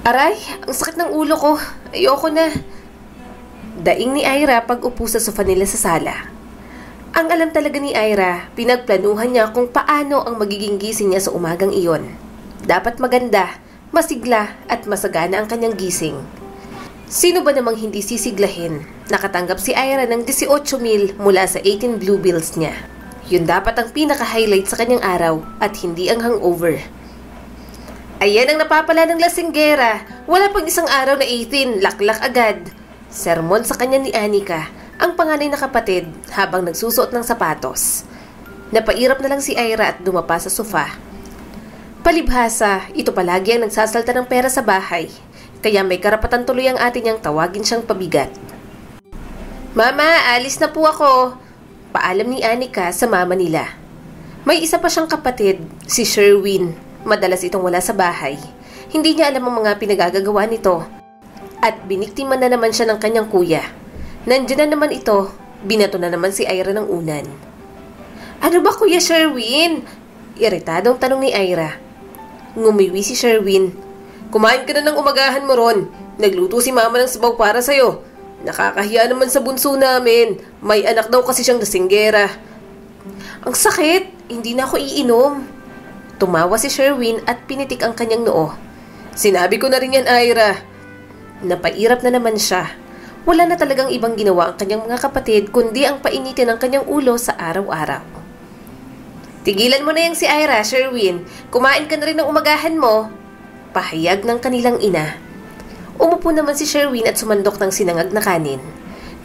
Aray, ang sakit ng ulo ko. Ayoko na. Daing ni Ira pag upo sa sofa nila sa sala. Ang alam talaga ni Ira, pinagplanuhan niya kung paano ang magiging gising niya sa umagang iyon. Dapat maganda, masigla at masagana ang kanyang gising. Sino ba namang hindi sisiglahin? Nakatanggap si Ira ng 18,000 mula sa 18 blue bills niya. Yun dapat ang pinaka-highlight sa kanyang araw at hindi ang hangover. Ayan ang napapala ng lasinggera. Wala pang isang araw na 18, laklak agad. Sermon sa kanya ni Anika, ang panganay na kapatid, habang nagsusuot ng sapatos. Napairap na lang si Ira at dumapa sa sofa. Palibhasa, ito palagi ang nagsasalta ng pera sa bahay, kaya may karapatan tuloy ang ate niyang tawagin siyang pabigat. Mama, alis na po ako. Paalam ni Anika sa mama nila. May isa pa siyang kapatid, si Sherwin. Madalas itong wala sa bahay. Hindi niya alam ang mga pinagagagawa nito. At biniktima na naman siya ng kanyang kuya. Nandiyan na naman ito, binato na naman si Ira ng unan. Ano ba Kuya Sherwin? Iritadong tanong ni Ira. Ngumiwi si Sherwin. Kumain ka na ng umagahan mo ron. Nagluto si mama ng sabaw para sa'yo. Nakakahiya naman sa bunso namin. May anak daw kasi siyang lasinggera. Ang sakit, hindi na ako iinom. Tumawa si Sherwin at pinitik ang kanyang noo. Sinabi ko na rin yan, Ira. Napairap na naman siya. Wala na talagang ibang ginawa ang kanyang mga kapatid kundi ang painitin ang kanyang ulo sa araw-araw. Tigilan mo na yang si Ira, Sherwin. Kumain ka na rin ng umagahan mo. Pahayag ng kanilang ina. Umupo naman si Sherwin at sumandok ng sinangag na kanin.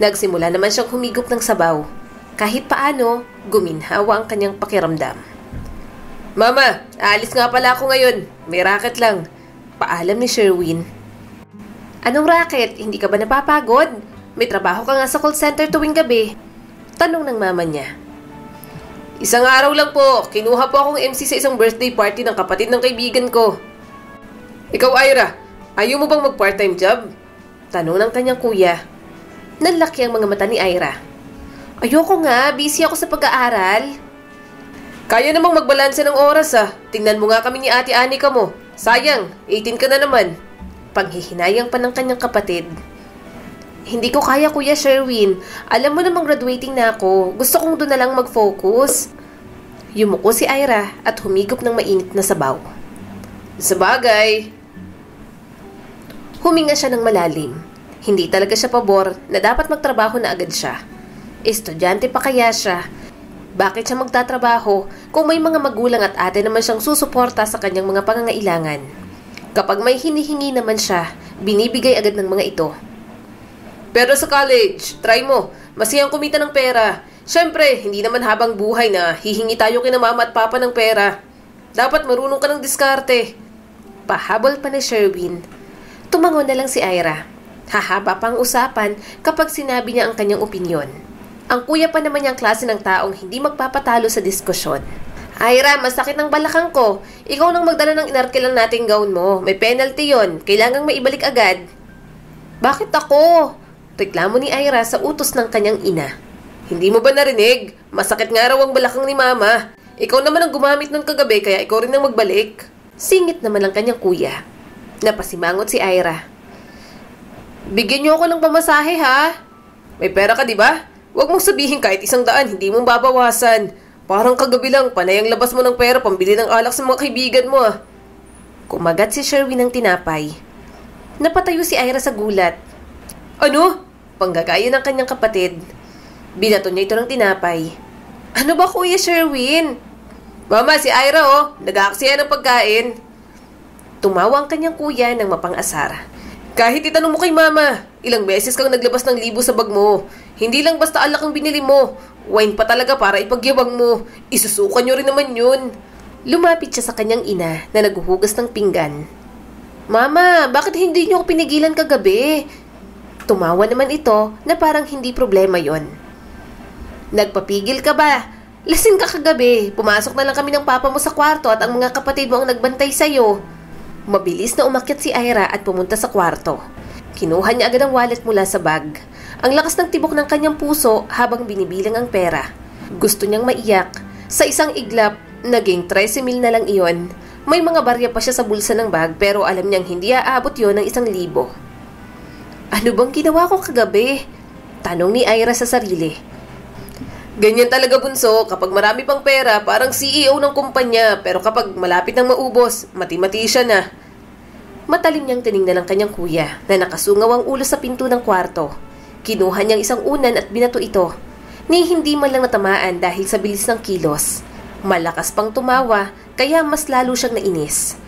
Nagsimula naman siyang humigop ng sabaw. Kahit paano, guminhawa ang kanyang pakiramdam. Mama, aalis nga pala ako ngayon. May racket lang. Paalam ni Sherwin. Anong racket? Hindi ka ba napapagod? May trabaho ka nga sa call center tuwing gabi. Tanong ng mama niya. Isang araw lang po. Kinuha po akong MC sa isang birthday party ng kapatid ng kaibigan ko. Ikaw, Ira, ayaw mo bang mag-part-time job? Tanong ng kanyang kuya. Nanlaki ang mga mata ni Ira. Ayoko nga, busy ako sa pag-aaral. Kaya namang magbalanse ng oras Tingnan mo nga kami ni Ate Anika mo. Sayang, 18 ka na naman. Panghihinayang pa ng kanyang kapatid. Hindi ko kaya Kuya Sherwin. Alam mo namang graduating na ako. Gusto kong doon na lang mag-focus. Yumuko si Ira at humigop ng mainit na sabaw. Sabagay. Huminga siya ng malalim. Hindi talaga siya pabor na dapat magtrabaho na agad siya. Estudyante pa kaya siya. Bakit siya magtatrabaho kung may mga magulang at ate naman siyang susuporta sa kanyang mga pangangailangan? Kapag may hinihingi naman siya, binibigay agad ng mga ito. Pero sa college, try mo. Masiyang kumita ng pera. Siyempre, hindi naman habang buhay na hihingi tayo kina mama at papa ng pera. Dapat marunong ka ng diskarte. Pahabol pa ni Sherwin. Tumangon na lang si Ira. Hahaba pang usapan kapag sinabi niya ang kanyang opinyon. Ang kuya pa naman niyang klase ng taong hindi magpapatalo sa diskusyon. Ira, masakit ng balakang ko. Ikaw nang magdala ng inarkilan nating gown mo. May penalty yon. Kailangang maibalik agad. Bakit ako? Reklamo ni Ira sa utos ng kanyang ina. Hindi mo ba narinig? Masakit nga raw ang balakang ni mama. Ikaw naman ang gumamit nun kagabi kaya ikaw rin ang magbalik. Singit naman ang kanyang kuya. Napasimangot si Ira. Bigyan niyo ako ng pamasahe ha? May pera ka di ba? Huwag mong sabihin kahit 100, hindi mong babawasan. Parang kagabi lang, panay ang labas mo ng pera pambili ng alak sa mga kaibigan mo Kumagat si Sherwin ng tinapay. Napatayo si Ira sa gulat. Ano? Panggagaya ng kanyang kapatid. Binato niya ito ng tinapay. Ano ba Kuya Sherwin? Mama, si Ira nag-aaksaya ng pagkain. Tumawa ang kanyang kuya ng mapang-asar. Kahit itanong mo kay mama, ilang beses kang naglabas ng 1,000 sa bag mo. Hindi lang basta alak ang binili mo. Wine pa talaga para ipagyabang mo. Isusukan nyo rin naman yun. Lumapit siya sa kanyang ina na naghuhugas ng pinggan. Mama, bakit hindi nyo ako pinigilan kagabi? Tumawa naman ito na parang hindi problema yon. Nagpapigil ka ba? Lasing ka kagabi. Pumasok na lang kami ng papa mo sa kwarto at ang mga kapatid mo ang nagbantay sa'yo. Mabilis na umakyat si Ira at pumunta sa kwarto. Kinuha niya agad ang wallet mula sa bag. Ang lakas ng tibok ng kanyang puso habang binibilang ang pera. Gusto niyang maiyak. Sa isang iglap, naging 13,000 na lang iyon. May mga barya pa siya sa bulsa ng bag pero alam niyang hindi aabot yon ng 1,000. Ano bang ginawa ko kagabi? Tanong ni Ira sa sarili. Ganyan talaga bunso, kapag marami pang pera parang CEO ng kumpanya pero kapag malapit nang maubos, mati-mati siya na. Matalim niyang tiningnan ang kanyang kuya na nakasungaw ang ulo sa pinto ng kwarto. Kinuha niyang isang unan at binato ito. Ni hindi man lang natamaan dahil sa bilis ng kilos. Malakas pang tumawa kaya mas lalo siyang nainis.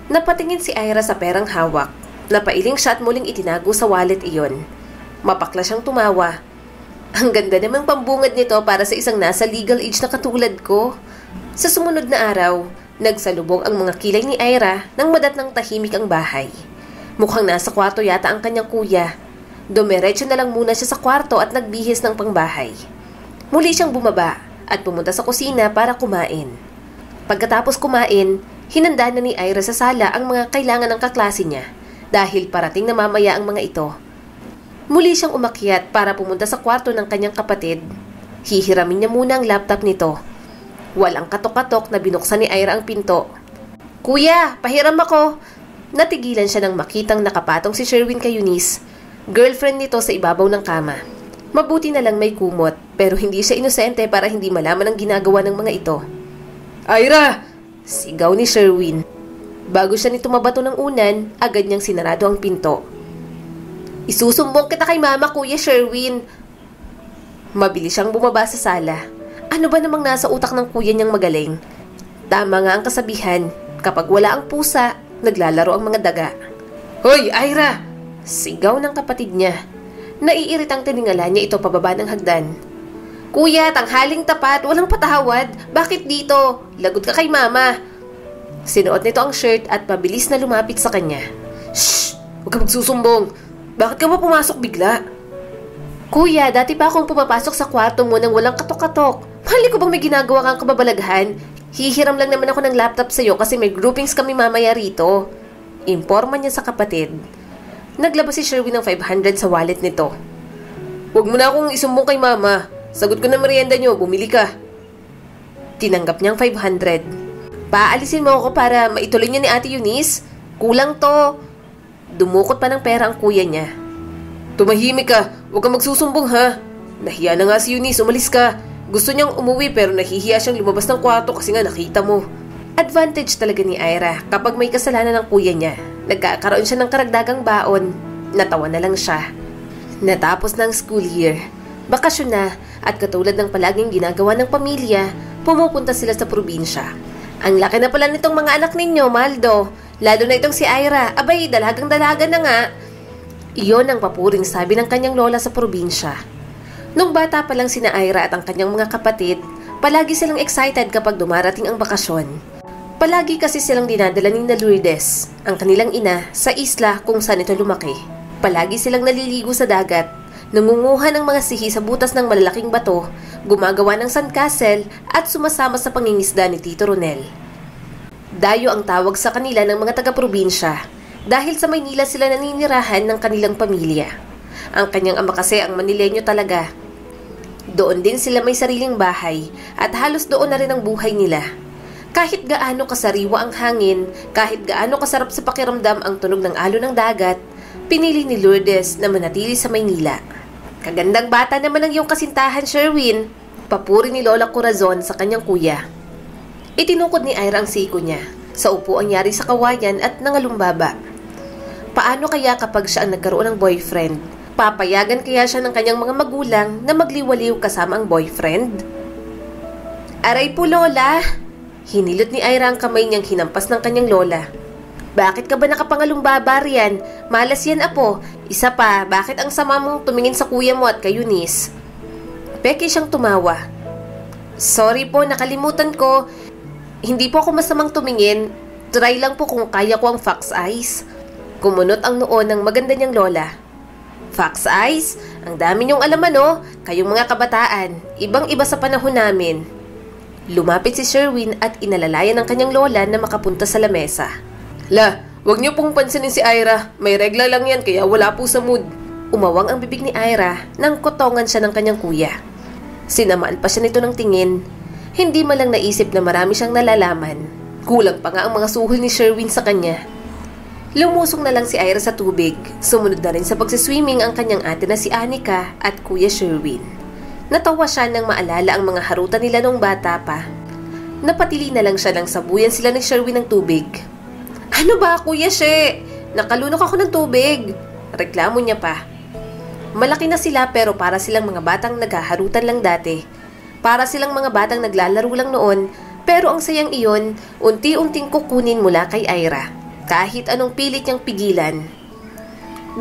Napatingin si Ira sa perang hawak. Napailing siya at muling itinago sa wallet iyon. Mapakla siyang tumawa. Ang ganda namang pambungad nito para sa isang nasa legal age na katulad ko. Sa sumunod na araw, nagsalubong ang mga kilay ni Ira nang madatnang tahimik ang bahay. Mukhang nasa kwarto yata ang kanyang kuya. Dumiretso na lang muna siya sa kwarto at nagbihis ng pangbahay. Muli siyang bumaba at pumunta sa kusina para kumain. Pagkatapos kumain, hinanda na ni Ira sa sala ang mga kailangan ng kaklase niya dahil parating na mamaya ang mga ito. Muli siyang umakyat para pumunta sa kwarto ng kanyang kapatid. Hihiramin niya muna ang laptop nito. Walang katok-katok na binuksan ni Ira ang pinto. Kuya, pahiram ako! Natigilan siya nang makitang nakapatong si Sherwin kay Eunice, girlfriend nito sa ibabaw ng kama. Mabuti na lang may kumot, pero hindi siya inosente para hindi malaman ang ginagawa ng mga ito. Ira! Sigaw ni Sherwin. Bago siya nito mabato ng unan, agad niyang sinarado ang pinto. Isusumbong kita kay mama, Kuya Sherwin. Mabilis siyang bumaba sa sala. Ano ba namang nasa utak ng kuya niyang magaling? Tama nga ang kasabihan, kapag wala ang pusa, naglalaro ang mga daga. Hoy, Ira! Sigaw ng kapatid niya. Naiiritang tiningala niya ito pababa ng hagdan. Kuya, tanghaling tapat, walang patawad. Bakit dito? Lagot ka kay mama. Sinuot nito ang shirt at mabilis na lumapit sa kanya. Shh! Huwag ka magsusumbong. Bakit ka ba pumasok bigla? Kuya, dati pa akong pumapasok sa kwarto mo nang walang katok-katok. Mahali ko bang may ginagawa kang kababalaghan? Hihiram lang naman ako ng laptop sa'yo kasi may groupings kami mamaya rito. Imporma niya sa kapatid. Naglabas si Sherwin ng 500 sa wallet nito. Huwag mo na akong isumbong kay mama. Sagot ko na merienda niyo, bumili ka. Tinanggap niyang 500. Paalisin mo ako para maituloy niya ni Ate Eunice? Kulang to. Dumukot pa ng pera ang kuya niya. Tumahimik ka, huwag kang magsusumbong ha. Nahiya na nga si Eunice, umalis ka. Gusto niyang umuwi pero nahihiya siyang lumabas ng kwarto kasi nga nakita mo. Advantage talaga ni Ira kapag may kasalanan ng kuya niya. Nagkakaroon siya ng karagdagang baon. Natawa na lang siya. Natapos ng school year. Bakasyon na at katulad ng palaging ginagawa ng pamilya, pumupunta sila sa probinsya. Ang laki na pala nitong mga anak ninyo, Maldo. Lalo na itong si Ira. Abay, dalagang-dalaga na nga. Iyon ang papuring sabi ng kanyang lola sa probinsya. Nung bata pa lang sina Ira at ang kanyang mga kapatid, palagi silang excited kapag dumarating ang bakasyon. Palagi kasi silang dinadala ni Lourdes, ang kanilang ina, sa isla kung saan ito lumaki. Palagi silang naliligo sa dagat, nangunguha ng mga sihi sa butas ng malalaking bato, gumagawa ng sandcastle at sumasama sa pangingisda ni Tito Ronel. Dayo ang tawag sa kanila ng mga taga-probinsya dahil sa Maynila sila naninirahan ng kanilang pamilya. Ang kanyang ama kasi ang Manileño talaga. Doon din sila may sariling bahay at halos doon na rin ang buhay nila. Kahit gaano kasariwa ang hangin, kahit gaano kasarap sa pakiramdam ang tunog ng alon ng dagat, pinili ni Lourdes na manatili sa Maynila. Kagandang bata naman ang iyong kasintahan, Sherwin. Papuri ni Lola Corazon sa kanyang kuya. Itinukod ni Ira ang siko niya. Sa upuan yari sa kawayan at nangalumbaba. Paano kaya kapag siya ang nagkaroon ng boyfriend? Papayagan kaya siya ng kanyang mga magulang na magliwaliw kasama ang boyfriend? Aray po, Lola! Hinilot ni Ira ang kamay niyang hinampas ng kanyang lola. Bakit ka ba nakapangalumbaba riyan? Malas yan, apo. Isa pa, bakit ang sama mong tumingin sa kuya mo at kay Eunice? Peke siyang tumawa. Sorry po, nakalimutan ko. Hindi po ako masamang tumingin. Try lang po kung kaya ko ang fox eyes. Kumunot ang noo ng maganda niyang lola. Fox eyes? Ang dami niyong alam ano? Kayong mga kabataan, ibang-iba sa panahon namin. Lumapit si Sherwin at inalalayan ng kanyang lola na makapunta sa lamesa. La, wag niyo pong pansinin si Ira. May regla lang yan kaya wala po sa mood. Umawang ang bibig ni Ira nang kotongan siya ng kanyang kuya. Sinamaan pa siya nito ng tingin. Hindi man lang naisip na marami siyang nalalaman. Kulang pa nga ang mga suhol ni Sherwin sa kanya. Lumusong na lang si Ira sa tubig. Sumunod na rin sa pagsiswimming ang kanyang ate na si Anika at Kuya Sherwin. Natawa siya nang maalala ang mga harutan nila nung bata pa. Napatili na lang siya nang sabuyan sila ni Sherwin ng tubig. "Ano ba, Kuya She? Nakalunok ako ng tubig," reklamo niya pa. Malaki na sila pero para silang mga batang naghaharutan lang dati. Para silang mga batang naglalaro lang noon. Pero ang sayang iyon, unti-unting kukunin mula kay Ira, kahit anong pilit niyang pigilan.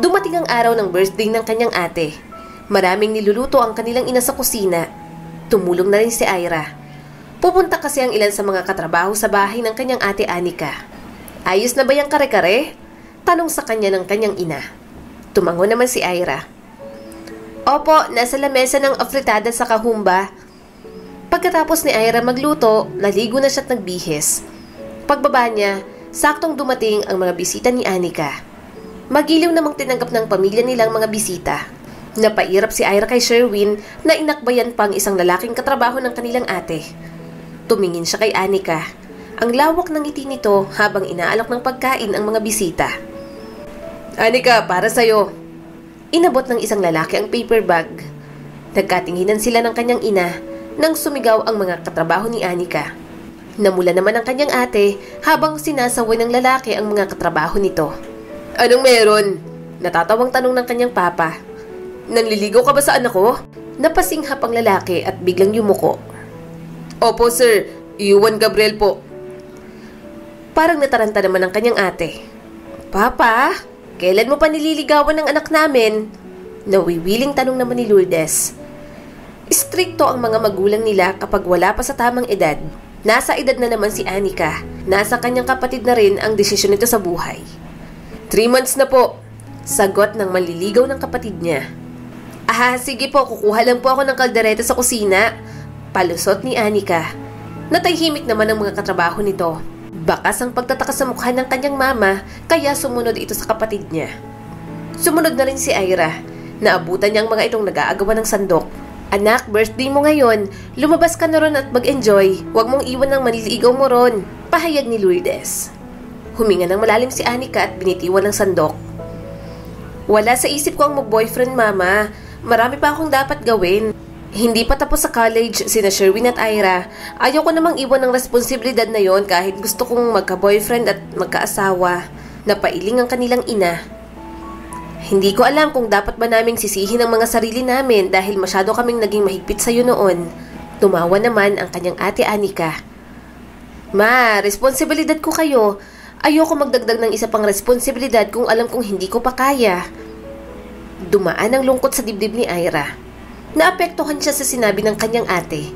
Dumating ang araw ng birthday ng kanyang ate. Maraming niluluto ang kanilang ina sa kusina. Tumulong na rin si Ira. Pupunta kasi ang ilan sa mga katrabaho sa bahay ng kanyang ate Anika. "Ayos na ba yung kare-kare?" tanong sa kanya ng kanyang ina. Tumango naman si Ira. "Opo, nasa lamesa ng afritada sa kahumba." Pagkatapos ni Ira magluto, naligo na siya't nagbihis. Pagbaba niya, saktong dumating ang mga bisita ni Anika. Magiliw namang tinanggap ng pamilya nilang mga bisita. Napairap si Ira kay Sherwin na inakbayan pang isang lalaking katrabaho ng kanilang ate. Tumingin siya kay Anika. Ang lawak ng ngiti nito habang inaalok ng pagkain ang mga bisita. "Anika, para sa'yo." Inabot ng isang lalaki ang paper bag. Nagkatinginan sila ng kanyang ina nang sumigaw ang mga katrabaho ni Anika. Namula naman ang kanyang ate habang sinasaway ng lalaki ang mga katrabaho nito. "Anong meron?" natatawang tanong ng kanyang papa. "Nanliligaw ka ba sa anak ko?" Napasinghap ang lalaki at biglang yumuko. "Opo sir, Iwan Gabriel po." Parang nataranta naman ang kanyang ate. "Papa, kailan mo pa nililigawan ng anak namin?" Nawiwiling tanong naman ni Lourdes. Istrikto ang mga magulang nila kapag wala pa sa tamang edad. Nasa edad na naman si Anika. Nasa kanyang kapatid na rin ang desisyon nito sa buhay. 3 months na po," sagot ng manliligaw ng kapatid niya. Sige po, kukuha lang po ako ng kaldereta sa kusina," palusot ni Anika. Natahimik naman ang mga katrabaho nito. Bakas ang pagtataka sa mukha ng kanyang mama, kaya sumunod ito sa kapatid niya. Sumunod na rin si Ira. Naabutan niya ang mga itong nag-aagawan ng sandok. "Anak, birthday mo ngayon. Lumabas ka na ron at mag-enjoy. Huwag mong iwan ng manliligaw mo ron," pahayag ni Lourdes. Huminga ng malalim si Anika at binitiwan ng sandok. "Wala sa isip ko ang mag-boyfriend, mama. Marami pa akong dapat gawin. Hindi pa tapos sa college sina Sherwin at Ira. Ayaw ko namang iwan ng responsibilidad na yon kahit gusto kong magka-boyfriend at magka-asawa." Napailing ang kanilang ina. "Hindi ko alam kung dapat ba naming sisihin ang mga sarili namin dahil masyado kaming naging mahigpit sa'yo noon." Tumawa naman ang kanyang ate Anika. "Ma, responsibilidad ko kayo. Ayoko magdagdag ng isa pang responsibilidad kung alam kong hindi ko pa kaya." Dumaan ang lungkot sa dibdib ni Ira. Naapektuhan siya sa sinabi ng kanyang ate.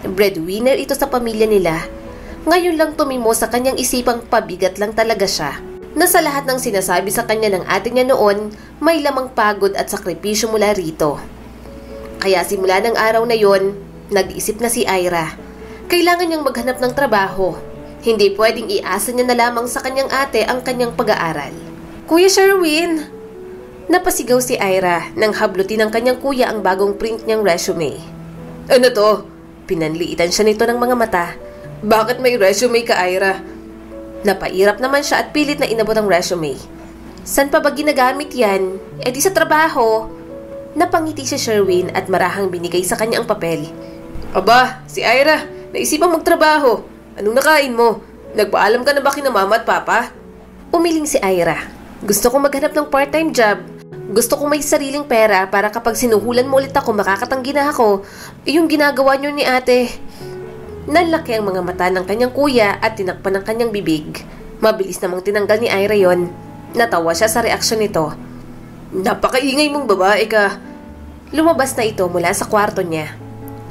Breadwinner ito sa pamilya nila. Ngayon lang tumimo sa kanyang isipang pabigat lang talaga siya. Na sa lahat ng sinasabi sa kanya ng ate niya noon, may lamang pagod at sakripisyo mula rito. Kaya simula ng araw na yon, nag-isip na si Ira. Kailangan niyang maghanap ng trabaho. Hindi pwedeng iasa niya na lamang sa kanyang ate ang kanyang pag-aaral. "Kuya Sherwin!" Napasigaw si Ira nang hablutin ng kanyang kuya ang bagong print niyang resume. "Ano to?" Pinanliitan siya nito ng mga mata. "Bakit may resume ka, Ira?" Napairap naman siya at pilit na inabot ang resume. "San pa ba ginagamit yan? Di sa trabaho." Napangiti si Sherwin at marahang binigay sa kanya ang papel. "Aba, si Ira, naisipang magtrabaho. Anong nakain mo? Nagpaalam ka na ba kina mama at papa?" Umiling si Ira. "Gusto kong maghanap ng part-time job. Gusto kong may sariling pera para kapag sinuhulan mo ulit ako, makakatanggi na ako. Yung ginagawa niyo ni ate." Nanlaki ang mga mata ng kanyang kuya at tinakpan ng kanyang bibig. Mabilis namang tinanggal ni Ira yon. Natawa siya sa reaksyon nito. "Napakaingay mong babae ka." Lumabas na ito mula sa kwarto niya.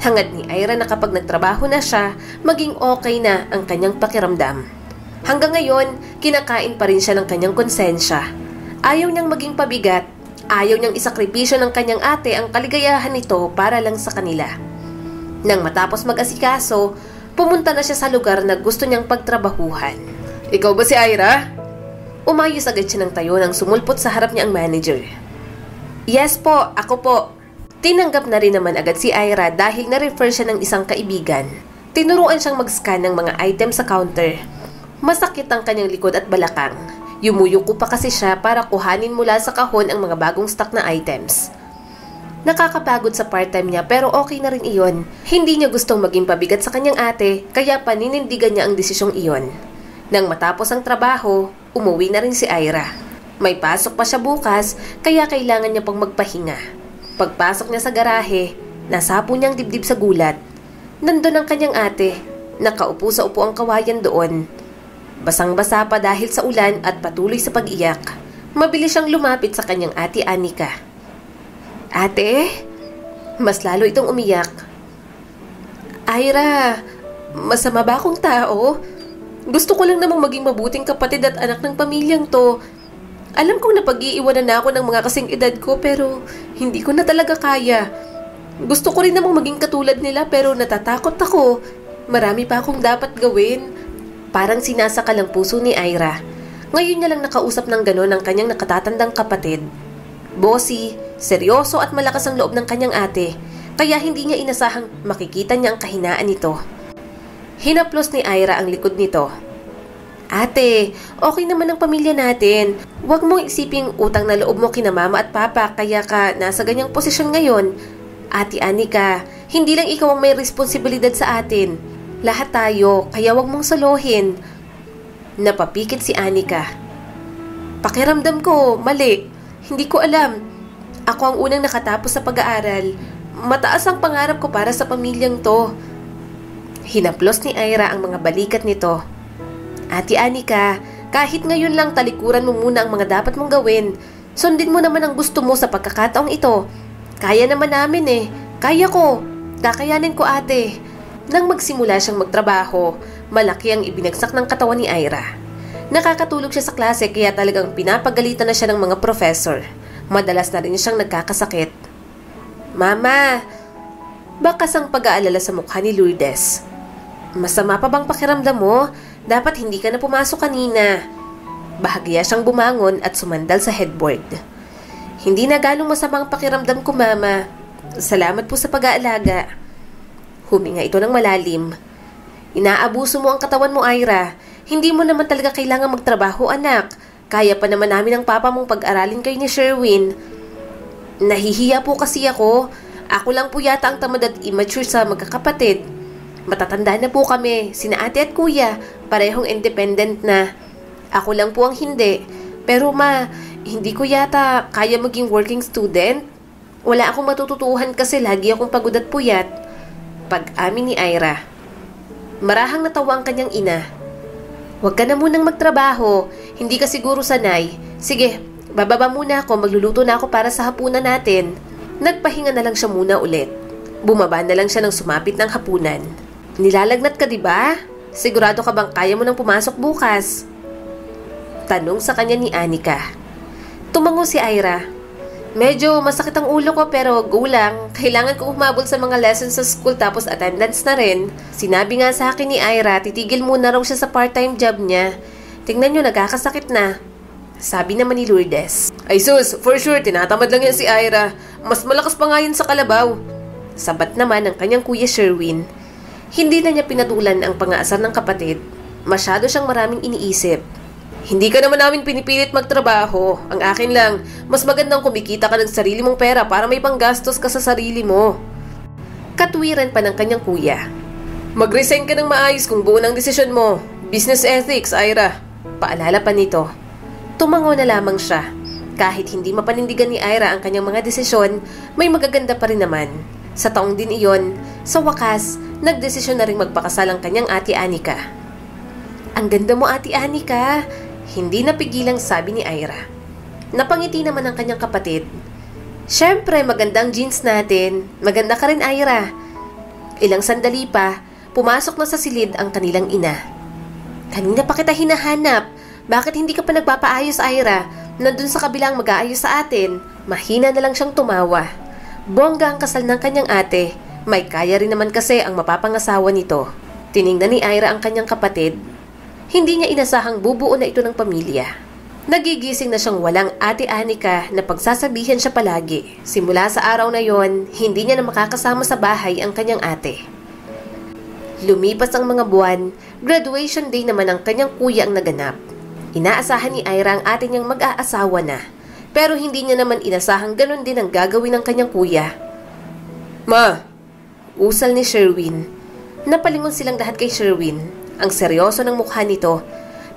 Hangad ni Ira na kapag nagtrabaho na siya, maging okay na ang kanyang pakiramdam. Hanggang ngayon, kinakain pa rin siya ng kanyang konsensya. Ayaw niyang maging pabigat. Ayaw niyang isakripisyo ng kanyang ate ang kaligayahan nito para lang sa kanila. Nang matapos mag-asikaso, pumunta na siya sa lugar na gusto niyang pagtrabahuhan. "Ikaw ba si Ira?" Umayos agad siya ng tayo nang sumulpot sa harap niya ang manager. "Yes po, ako po." Tinanggap na rin naman agad si Ira dahil na-refer siya ng isang kaibigan. Tinuruan siyang mag-scan ng mga item sa counter. Masakit ang kanyang likod at balakang. Yumuyuko pa kasi siya para kuhanin mula sa kahon ang mga bagong stock na items. Nakakapagod sa part-time niya pero okay na rin iyon. Hindi niya gustong maging pabigat sa kanyang ate kaya paninindigan niya ang desisyong iyon. Nang matapos ang trabaho, umuwi na rin si Ira. May pasok pa siya bukas kaya kailangan niya pang magpahinga. Pagpasok niya sa garahe, nasapo niyang dibdib sa gulat. Nandun ang kanyang ate, nakaupo sa upuang kawayan doon. Basang-basa pa dahil sa ulan at patuloy sa pag-iyak. Mabilis siyang lumapit sa kanyang ate Anika. Ate? Mas lalo itong umiyak. Ira, masama ba akong tao? Gusto ko lang namang maging mabuting kapatid at anak ng pamilyang to. Alam kong napag-iiwanan na ako ng mga kasing edad ko pero hindi ko na talaga kaya. Gusto ko rin namang maging katulad nila pero natatakot ako. Marami pa akong dapat gawin. Parang sinasakal ang puso ni Ira. Ngayon niya lang nakausap ng gano'n ang kanyang nakatatandang kapatid. Bossy, seryoso at malakas ang loob ng kanyang ate, kaya hindi niya inasahang makikita niya ang kahinaan nito. Hinaplos ni Ira ang likod nito. Ate, okay naman ang pamilya natin. Huwag mong isiping utang na loob mo kina mama at papa kaya ka nasa ganyang posisyon ngayon. Ate Anika, hindi lang ikaw ang may responsibilidad sa atin. Lahat tayo, kaya huwag mong salohin. Napapikit si Anika. Pakiramdam ko, mali. Hindi ko alam. Ako ang unang nakatapos sa pag-aaral. Mataas ang pangarap ko para sa pamilyang to. Hinaplos ni Ira ang mga balikat nito. Ate Anika, kahit ngayon lang talikuran mo muna ang mga dapat mong gawin. Sundin mo naman ang gusto mo sa pagkakataong ito. Kaya naman namin eh. Kaya ko. Kakayanin ko ate. Nang magsimula siyang magtrabaho, malaki ang ibinagsak ng katawan ni Ira. Nakakatulog siya sa klase kaya talagang pinapagalitan na siya ng mga professor. Madalas na rin siyang nagkakasakit. Mama! Bakas ang pag-aalala sa mukha ni Lourdes. Masama pa bang pakiramdam mo? Dapat hindi ka na pumasok kanina. Bahagya siyang bumangon at sumandal sa headboard. Hindi na ganong masamang pakiramdam ko, Mama. Salamat po sa pag-aalaga. Huminga ito ng malalim. Inaabuso mo ang katawan mo, Ira. Hindi mo naman talaga kailangan magtrabaho, anak. Kaya pa naman namin ang papa mong pag-aralin kayo ni Sherwin. Nahihiya po kasi ako. Ako lang po yata ang tamad at immature sa magkakapatid. Matatanda na po kami, sina ate at kuya. Parehong independent na. Ako lang po ang hindi. Pero ma, hindi ko yata kaya maging working student. Wala akong matututuhan kasi lagi akong pagod at puyat. Pag-amin ni Ira. Marahang natawa ang kanyang ina. Huwag ka na munang magtrabaho. Hindi ka siguro sanay. Sige, bababa muna ako. Magluluto na ako para sa hapunan natin. Nagpahinga na lang siya muna ulit. Bumaba na lang siya nang sumapit ng hapunan. Nilalagnat ka, diba? Sigurado ka bang kaya mo nang pumasok bukas? Tanong sa kanya ni Anika. Tumango si Ira. Medyo masakit ang ulo ko pero go lang. Kailangan ko humabol sa mga lessons sa school tapos attendance na rin. Sinabi nga sa akin ni Ira, titigil muna raw siya sa part-time job niya. Tingnan nyo, nagkakasakit na. Sabi naman ni Lourdes. Ay sus, for sure, tinatamad lang yan si Ira. Mas malakas pa nga yun sa kalabaw. Sabat naman ng kanyang kuya Sherwin. Hindi na niya pinatulan ang pang-aasar ng kapatid. Masyado siyang maraming iniisip. Hindi ka naman namin pinipilit magtrabaho. Ang akin lang, mas magandang kumikita ka ng sarili mong pera para may panggastos ka sa sarili mo. Katwiran pa ng kanyang kuya. Mag-resign ka ng maayos kung buo ng desisyon mo. Business ethics, Ira. Paalala pa nito. Tumango na lamang siya. Kahit hindi mapanindigan ni Ira ang kanyang mga desisyon, may magaganda pa rin naman. Sa taong din iyon, sa wakas, nagdesisyon na rin magpakasal ang kanyang ate Anika. Ang ganda mo, ate Anika. Hindi napigilang sabi ni Ira. Napangiti naman ang kanyang kapatid. Siyempre, magandang jeans natin. Maganda ka rin, Ira. Ilang sandali pa, pumasok na sa silid ang kanilang ina. Kanina pa kita hinahanap. Bakit hindi ka pa nagpapaayos, Ira? Nandun sa kabilang mag-aayos sa atin. Mahina na lang siyang tumawa. Bongga ang kasal ng kanyang ate. May kaya rin naman kasi ang mapapangasawa nito. Tiningnan ni Ira ang kanyang kapatid. Hindi niya inasahang bubuo na ito ng pamilya. Nagigising na siyang walang ate Anika na pagsasabihan siya palagi. Simula sa araw na yon, hindi niya na makakasama sa bahay ang kanyang ate. Lumipas ang mga buwan, graduation day naman ng kanyang kuya ang naganap. Inaasahan ni Ira ang ate niyang mag-aasawa na, pero hindi niya naman inasahang ganun din ang gagawin ng kanyang kuya. "Ma!" usal ni Sherwin. Napalingon silang lahat kay Sherwin. Ang seryoso ng mukha nito.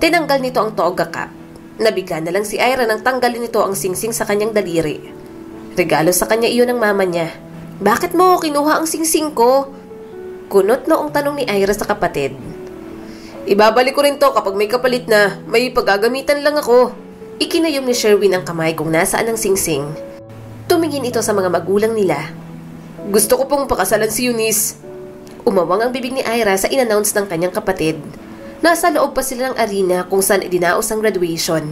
Tinanggal nito ang toga cap. Nabigla na lang si Ira nang tanggalin nito ang singsing sa kanyang daliri. Regalo sa kanya iyon ng mama niya. "Bakit mo kinuha ang singsing ko?" Kunot noong tanong ni Ira sa kapatid. "Ibabalik ko rin to kapag may kapalit na. May paggagamitan lang ako." Ikinayom ni Sherwin ang kamay kung nasaan ang singsing. Tumingin ito sa mga magulang nila. "Gusto ko pong pakasalan si Eunice." Umawang ang bibig ni Ira sa in-announce ng kanyang kapatid. Nasa loob pa sila ng arena kung saan idinaos ang graduation.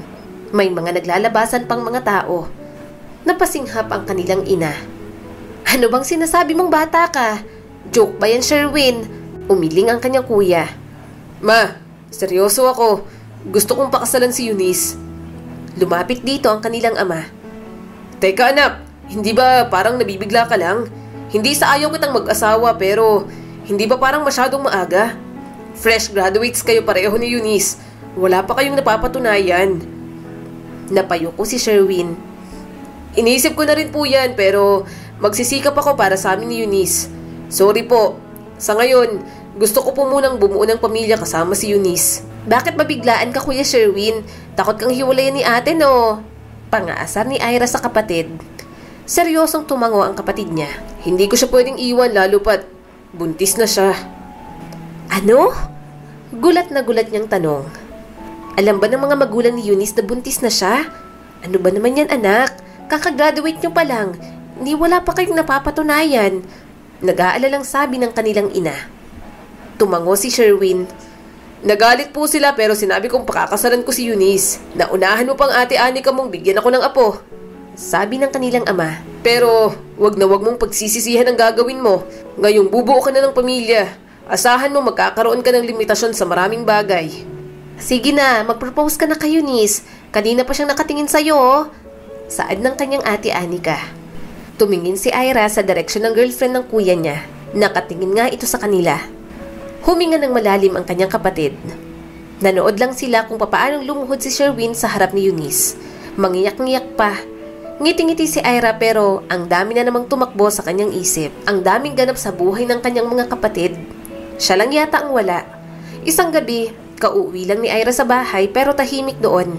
May mga naglalabasan pang mga tao. Napasinghap ang kanilang ina. "Ano bang sinasabi mong bata ka? Joke ba yan, Sherwin?" Umiling ang kanyang kuya. "Ma, seryoso ako. Gusto kong pakasalan si Eunice." Lumapit dito ang kanilang ama. "Teka anak, hindi ba parang nabibigla ka lang? Hindi sa ayaw kitang mag-asawa pero hindi ba parang masyadong maaga? Fresh graduates kayo pareho ni Eunice. Wala pa kayong napapatunayan." Napayuko si Sherwin. "Iniisip ko na rin po yan pero magsisikap ako para sa amin ni Eunice. Sorry po. Sa ngayon, gusto ko po munang bumuo ng pamilya kasama si Eunice." "Bakit mabiglaan ka, Kuya Sherwin? Takot kang hiwalayan ni ate, no?" Pangaasar ni Ira sa kapatid. Seryosong tumango ang kapatid niya. "Hindi ko siya pwedeng iwan lalo pat buntis na siya." "Ano?" Gulat na gulat niyang tanong. Alam ba ng mga magulang ni Eunice na buntis na siya? "Ano ba naman yan, anak? Kakagraduate niyo pa lang. Ni wala pa kayong napapatunayan." Nag-aalalang sabi ng kanilang ina. Tumango si Sherwin. "Nagalit po sila pero sinabi kong pakakasalan ko si Eunice. Naunahan mo pang ate Anika mong bigyan ako ng apo." Sabi ng kanilang ama. "Pero wag na wag mong pagsisisihan ang gagawin mo. Ngayong bubuo ka na ng pamilya. Asahan mo magkakaroon ka ng limitasyon sa maraming bagay." "Sige na, mag-propose ka na kay Eunice. Kanina pa siyang nakatingin sa'yo, oh." Saad ng kanyang ate Anika. Tumingin si Ira sa direksyon ng girlfriend ng kuya niya. Nakatingin nga ito sa kanila. Huminga ng malalim ang kanyang kapatid. Nanood lang sila kung papaanong lumuhod si Sherwin sa harap ni Eunice. Mangiyak-ngiyak pa. Ngiti-ngiti si Ira pero ang dami na namang tumakbo sa kanyang isip. Ang daming ganap sa buhay ng kanyang mga kapatid. Siya lang yata ang wala. Isang gabi, kauwi lang ni Ira sa bahay pero tahimik doon.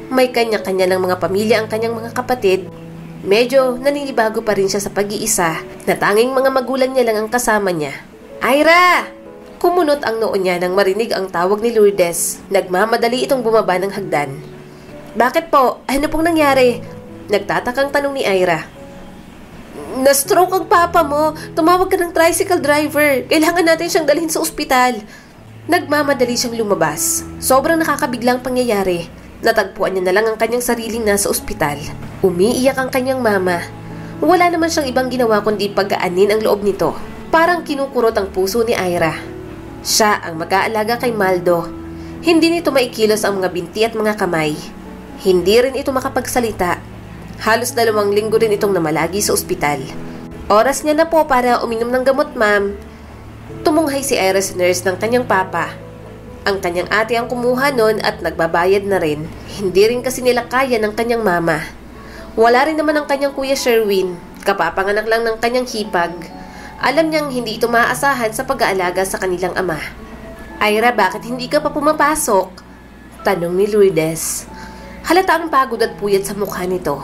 May kanya-kanya ng mga pamilya ang kanyang mga kapatid. Medyo naninibago pa rin siya sa pag-iisa na tanging mga magulang niya lang ang kasama niya. "Ira!" Kumunot ang noo niya nang marinig ang tawag ni Lourdes. Nagmamadali itong bumaba ng hagdan. "Bakit po? Ano pong nangyari?" Nagtatakang tanong ni Ira. "Na-stroke ang papa mo. Tumawag ka ng tricycle driver. Kailangan natin siyang dalhin sa ospital." Nagmamadali siyang lumabas. Sobrang nakakabiglang pangyayari. Natagpuan niya na lang ang kanyang sariling nasa ospital. Umiiyak ang kanyang mama. Wala naman siyang ibang ginawa kundi pag-aanin ang loob nito. Parang kinukurot ang puso ni Ira. Siya ang mag-aalaga kay Maldo. Hindi nito maikilos ang mga binti at mga kamay. Hindi rin ito makapagsalita. Halos 2 linggo rin itong namalagi sa ospital. "Oras niya na po para uminom ng gamot, ma'am." Tumunghay si Ira sa nurse ng kanyang papa. Ang kanyang ate ang kumuha nun at nagbabayad na rin. Hindi rin kasi nila kaya ng kanyang mama. Wala rin naman ang kanyang kuya Sherwin. Kapapanganak lang ng kanyang hipag. Alam niyang hindi ito maaasahan sa pag-aalaga sa kanilang ama. "Ira, bakit hindi ka pa pumapasok?" Tanong ni Lourdes. Halata ang pagod at puyat sa mukha nito.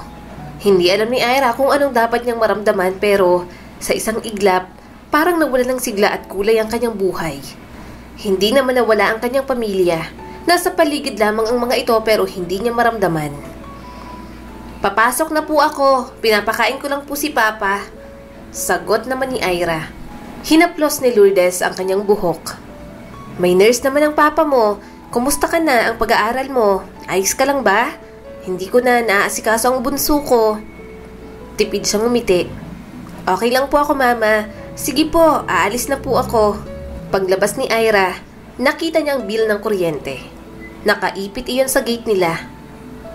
Hindi alam ni Ira kung anong dapat niyang maramdaman pero sa isang iglap, parang nawala ng sigla at kulay ang kanyang buhay. Hindi naman nawala ang kanyang pamilya. Nasa paligid lamang ang mga ito pero hindi niya maramdaman. "Papasok na po ako. Pinapakain ko lang po si Papa." Sagot naman ni Ira. Hinaplos ni Lourdes ang kanyang buhok. "May nurse naman ang papa mo. Kumusta ka na ang pag-aaral mo? Ayos ka lang ba? Hindi ko na naaasikaso ang bunso ko." Tipid siyang umiti. "Okay lang po ako, Mama. Sige po, aalis na po ako." Paglabas ni Ira, nakita niya ang bill ng kuryente. Nakaipit iyon sa gate nila.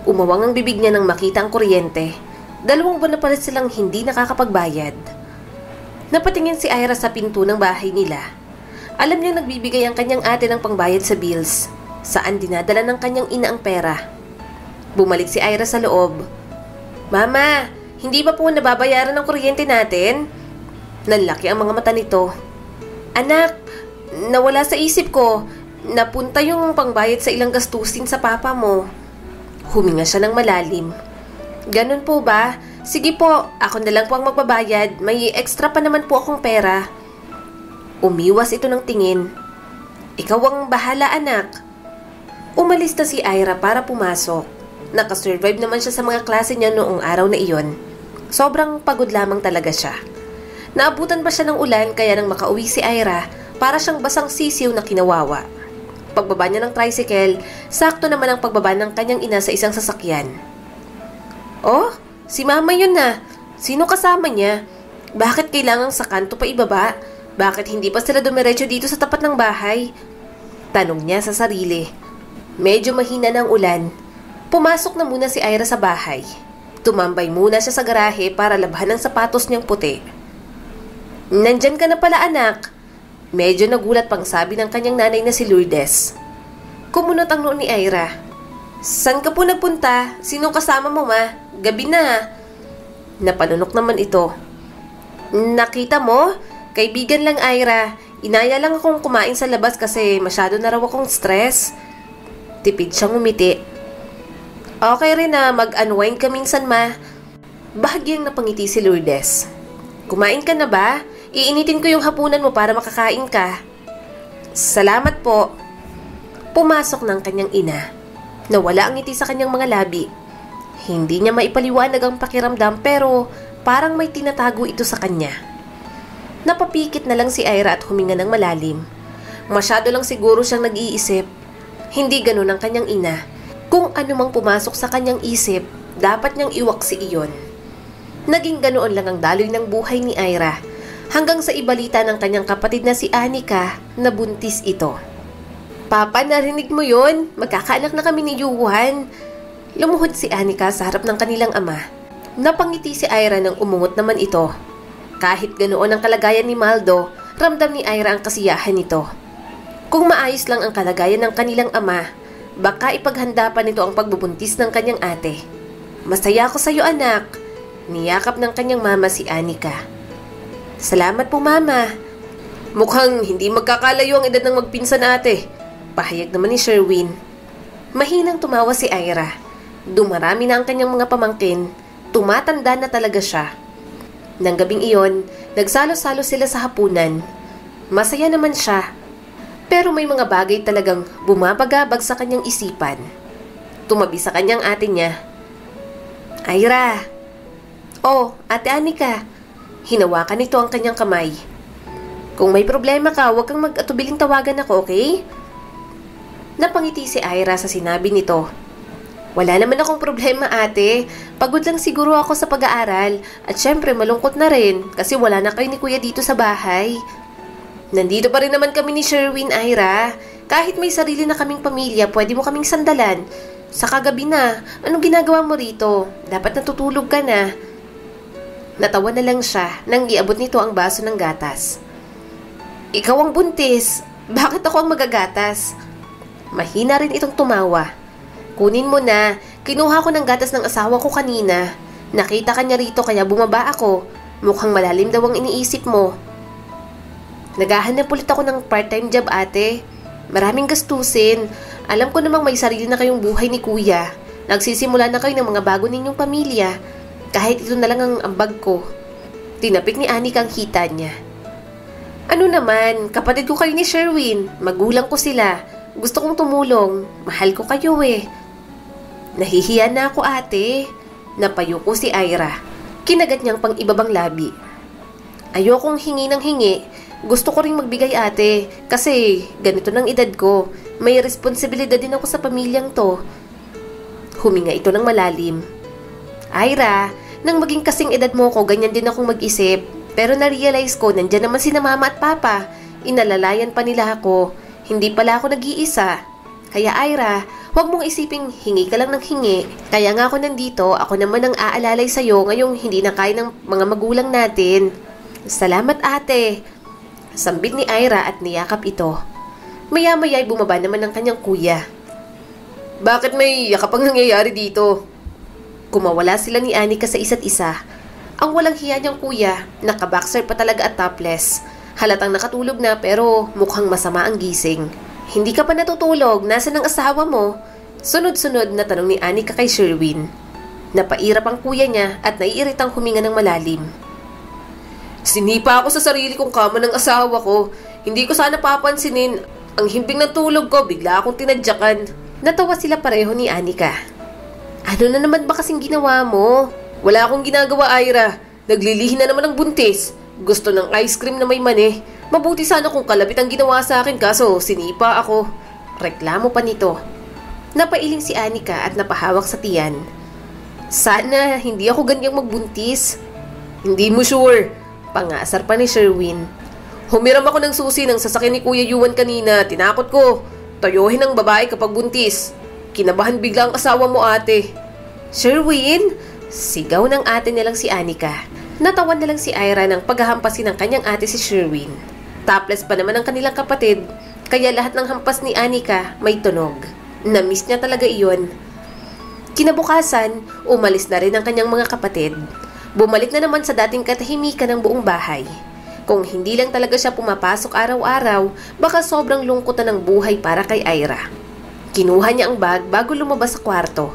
Umawang ang bibig niya nang makita ang kuryente. 2 buwan na pala silang hindi nakakapagbayad. Napatingin si Ira sa pinto ng bahay nila. Alam niyang nagbibigay ang kanyang ate ng pangbayad sa bills, saan dinadala ng kanyang ina ang pera. Bumalik si Ira sa loob. Mama, hindi ba po nababayaran ng kuryente natin? Nanlaki ang mga mata nito. Anak, nawala sa isip ko. Napunta yung pangbayad sa ilang gastusin sa papa mo. Huminga siya ng malalim. Ganun po ba? Sige po, ako na lang po ang magbabayad. May extra pa naman po akong pera. Umiwas ito ng tingin. Ikaw ang bahala, anak. Umalis na si Ira para pumasok. Nakasurvive naman siya sa mga klase niya noong araw na iyon. Sobrang pagod lamang talaga siya. Naabutan pa siya ng ulan kaya nang makauwi si Ira, para siyang basang sisiw na kinawawa. Pagbaba niya ng tricycle, sakto naman ang pagbaba ng kanyang ina sa isang sasakyan. Oh, si mama yun na. Sino kasama niya? Bakit kailangang sa kanto pa ibaba? Bakit hindi pa sila dumiretso dito sa tapat ng bahay? Tanong niya sa sarili. Medyo mahina ng ulan. Pumasok na muna si Ira sa bahay. Tumambay muna siya sa garahe para labhan ang sapatos niyang puti. Nandyan ka na pala, anak. Medyo nagulat pang sabi ng kanyang nanay na si Lourdes. Kumunot ang noo ni Ira. San ka po nagpunta? Sino kasama mo, ma? Gabi na. Napanunok naman ito. Nakita mo? Kaibigan lang, Ira. Inaya lang akong kumain sa labas kasi masyado na raw akong stress. Tipid siyang umiti. Okay rin na mag-unwind ka minsan, ma. Bahagyang napangiti si Lourdes. Kumain ka na ba? Iinitin ko yung hapunan mo para makakain ka. Salamat po. Pumasok ng kanyang ina. Nawala ang ngiti sa kanyang mga labi. Hindi niya maipaliwanag ang pakiramdam pero parang may tinatago ito sa kanya. Napapikit na lang si Ira at huminga ng malalim. Masyado lang siguro siyang nag-iisip. Hindi ganun ang kanyang ina. Kung ano mang pumasok sa kanyang isip, dapat niyang iwaksi iyon. Naging ganoon lang ang daloy ng buhay ni Ira. Hanggang sa ibalita ng kanyang kapatid na si Anika na buntis ito. Papa, narinig mo yun? Magkakaanak na kami ni Yuhan. Lumuhod si Anika sa harap ng kanilang ama. Napangiti si Ira nang umungot naman ito. Kahit ganoon ang kalagayan ni Maldo, ramdam ni Ira ang kasiyahan nito. Kung maayos lang ang kalagayan ng kanilang ama, baka ipaghanda pa nito ang pagbubuntis ng kanyang ate. Masaya ako sa iyo, anak. Niyakap ng kanyang mama si Anika. Salamat po, mama. Mukhang hindi magkakalayo ang edad ng magpinsan ate. Pahayag naman ni Sherwin. Mahinang tumawa si Ira. Dumarami na ang kanyang mga pamangkin. Tumatanda na talaga siya. Nang gabing iyon, nagsalo-salo sila sa hapunan. Masaya naman siya. Pero may mga bagay talagang bumabagabag sa kanyang isipan. Tumabi sa kanyang ate niya. Ira. Oh, ate Anika. Hinawakan nito ang kanyang kamay. Kung may problema ka, huwag kang mag-atubiling tawagan ako, okay? Napangiti si Ira sa sinabi nito. Wala naman akong problema, ate. Pagod lang siguro ako sa pag-aaral. At syempre, malungkot na rin kasi wala na kayo ni kuya dito sa bahay. Nandito pa rin naman kami ni Sherwin, Ira. Kahit may sarili na kaming pamilya, pwede mo kaming sandalan. Sa kagabi na, anong ginagawa mo rito? Dapat natutulog ka na. Natawa na lang siya nang iabot nito ang baso ng gatas. Ikaw ang buntis. Bakit ako ang magagatas? Mahina rin itong tumawa. Kunin mo na. Kinuha ko ng gatas ng asawa ko kanina. Nakita ka niya rito kaya bumaba ako. Mukhang malalim daw ang iniisip mo. Naghahanap ulit ako ng part-time job, ate. Maraming gastusin. Alam ko namang may sarili na kayong buhay ni kuya. Nagsisimula na kayo ng mga bago ninyong pamilya. Kahit ito na lang ang ambag ko. Tinapik ni Anika ang hita niya. Ano naman, kapatid ko kayo ni Sherwin. Magulang ko sila. Gusto kong tumulong. Mahal ko kayo eh. Nahihiya na ako, ate. Napayo ko si Ira. Kinagat niyang pang ibabang labi. Ayokong hingi ng hingi. Gusto ko ring magbigay, ate. Kasi ganito ng edad ko. May responsibilidad din ako sa pamilyang to. Huminga ito ng malalim. Ira, nang maging kasing edad mo ko, ganyan din akong mag-isip. Pero na-realize ko, nandyan naman sina mama at papa. Inalalayan pa nila ako. Hindi pala ako nag-iisa. Kaya Ira, huwag mong isiping hingi ka lang ng hingi. Kaya nga ako nandito, ako naman ang aalalay sa'yo ngayong hindi na kaya ng mga magulang natin. Salamat, ate. Sambit ni Ira at niyakap ito. Maya-maya ay bumaba naman ng kanyang kuya. Bakit may yakap ang nangyayari dito? Kumawala sila ni Anika sa isa't isa. Ang walang hiya niyang kuya, naka-boxer pa talaga at topless. Halatang nakatulog na pero mukhang masama ang gising. Hindi ka pa natutulog, nasaan ang asawa mo? Sunod-sunod na tanong ni Anika kay Sherwin. Napairap ang kuya niya at naiiritang huminga ng malalim. Sinipa ako sa sarili kong kama ng asawa ko. Hindi ko sana papansinin. Ang himbing ng tulog ko, bigla akong tinadyakan. Natawa sila pareho ni Anika. Ano na naman ba kasing ginawa mo? Wala akong ginagawa, Ira. Naglilihi na naman ang buntis. Gusto ng ice cream na may mani. Mabuti sana kung kalabit ang ginawa sa akin kaso sinipa ako. Reklamo pa nito. Napailing si Anika at napahawak sa tiyan. Sana hindi ako ganyang magbuntis. Hindi mo sure. Pangasar pa ni Sherwin. Humiram ako ng susi ng sasakyan ni Kuya Yuan kanina. Tinakot ko. Toyohin ang babae kapag buntis. Kinabahan bigla ang asawa mo, ate. Sherwin? Sigaw ng ate nilang si Anika. Natawan na lang si Ira ng paghahampasin ng kanyang ate si Sherwin. Topless pa naman ang kanilang kapatid, kaya lahat ng hampas ni Anika may tunog. Na-miss niya talaga iyon. Kinabukasan, umalis na rin ang kanyang mga kapatid. Bumalik na naman sa dating katahimikan ng buong bahay. Kung hindi lang talaga siya pumapasok araw-araw, baka sobrang lungkot na ng buhay para kay Ira. Kinuha niya ang bag bago lumabas sa kwarto.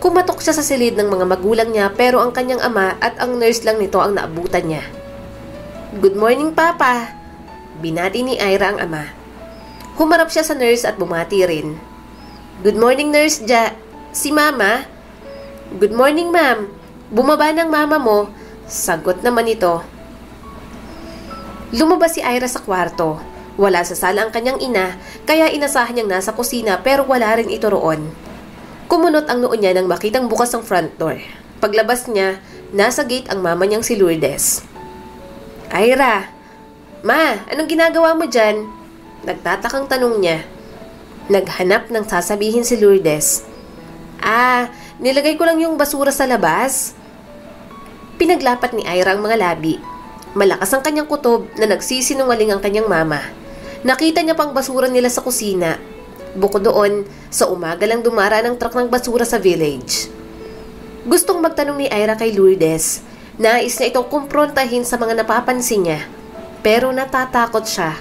Kumatok siya sa silid ng mga magulang niya pero ang kanyang ama at ang nurse lang nito ang naabutan niya. Good morning, Papa. Binati ni Ira ang ama. Humarap siya sa nurse at bumati rin. Good morning, Nurse Ja. Si Mama? Good morning, Ma'am. Bumaba ng mama mo. Sagot naman ito. Lumabas si Ira sa kwarto. Wala sa sala ang kanyang ina, kaya inasahan niyang nasa kusina pero wala rin ito roon. Kumunot ang noo niya nang makitang bukas ang front door. Paglabas niya, nasa gate ang mama niyang si Lourdes. Ira, Ma, anong ginagawa mo dyan? Nagtatakang tanong niya. Naghanap ng sasabihin si Lourdes. Nilagay ko lang yung basura sa labas. Pinaglapat ni Ira ang mga labi. Malakas ang kanyang kutob na nagsisinungaling ang kanyang mama. Nakita niya pang basura nila sa kusina. Bukod doon, sa umaga lang dumara ng truck ng basura sa village. Gustong magtanong ni Ira kay Lourdes. Nais niya itong kumprontahin sa mga napapansin niya. Pero natatakot siya.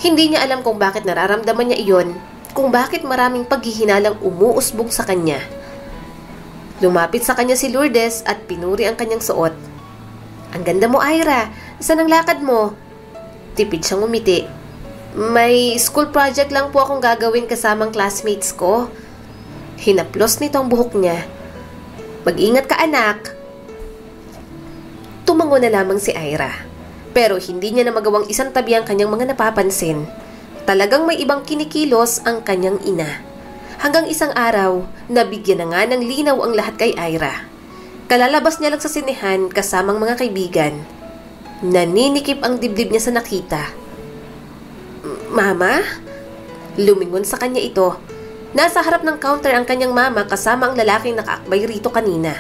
Hindi niya alam kung bakit nararamdaman niya iyon, kung bakit maraming paghihinalang umuusbong sa kanya. Lumapit sa kanya si Lourdes at pinuri ang kanyang suot. Ang ganda mo, Ira. Saan ang lakad mo? Tipid siyang umiti. May school project lang po akong gagawin kasamang classmates ko. Hinaplos nito ang buhok niya. Mag-ingat ka, anak. Tumango na lamang si Ira. Pero hindi niya na magawang isang tabi ang kanyang mga napapansin. Talagang may ibang kinikilos ang kanyang ina. Hanggang isang araw, nabigyan na nga ng linaw ang lahat kay Ira. Kalalabas niya lang sa sinehan kasamang mga kaibigan. Naninikip ang dibdib niya sa nakita. Mama? Lumingon sa kanya ito. Nasa harap ng counter ang kanyang mama kasama ang lalaking nakaakbay rito kanina.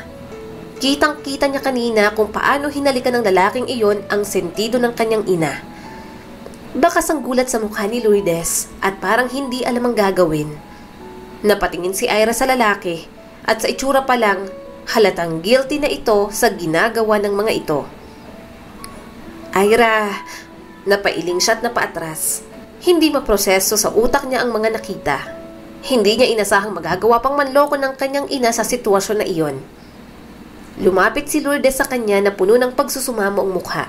Kitang-kita niya kanina kung paano hinalikan ng lalaking iyon ang sentido ng kanyang ina. Bakas ang gulat sa mukha ni Lourdes at parang hindi alam ang gagawin. Napatingin si Ira sa lalaki at sa itsura pa lang, halatang guilty na ito sa ginagawa ng mga ito. Ira, napailing siya at napaatras. Hindi maproseso sa utak niya ang mga nakita. Hindi niya inasahang magagawa pang manloko ng kanyang ina sa sitwasyon na iyon. Lumapit si Lourdes sa kanya na puno ng pagsusumamo ang mukha.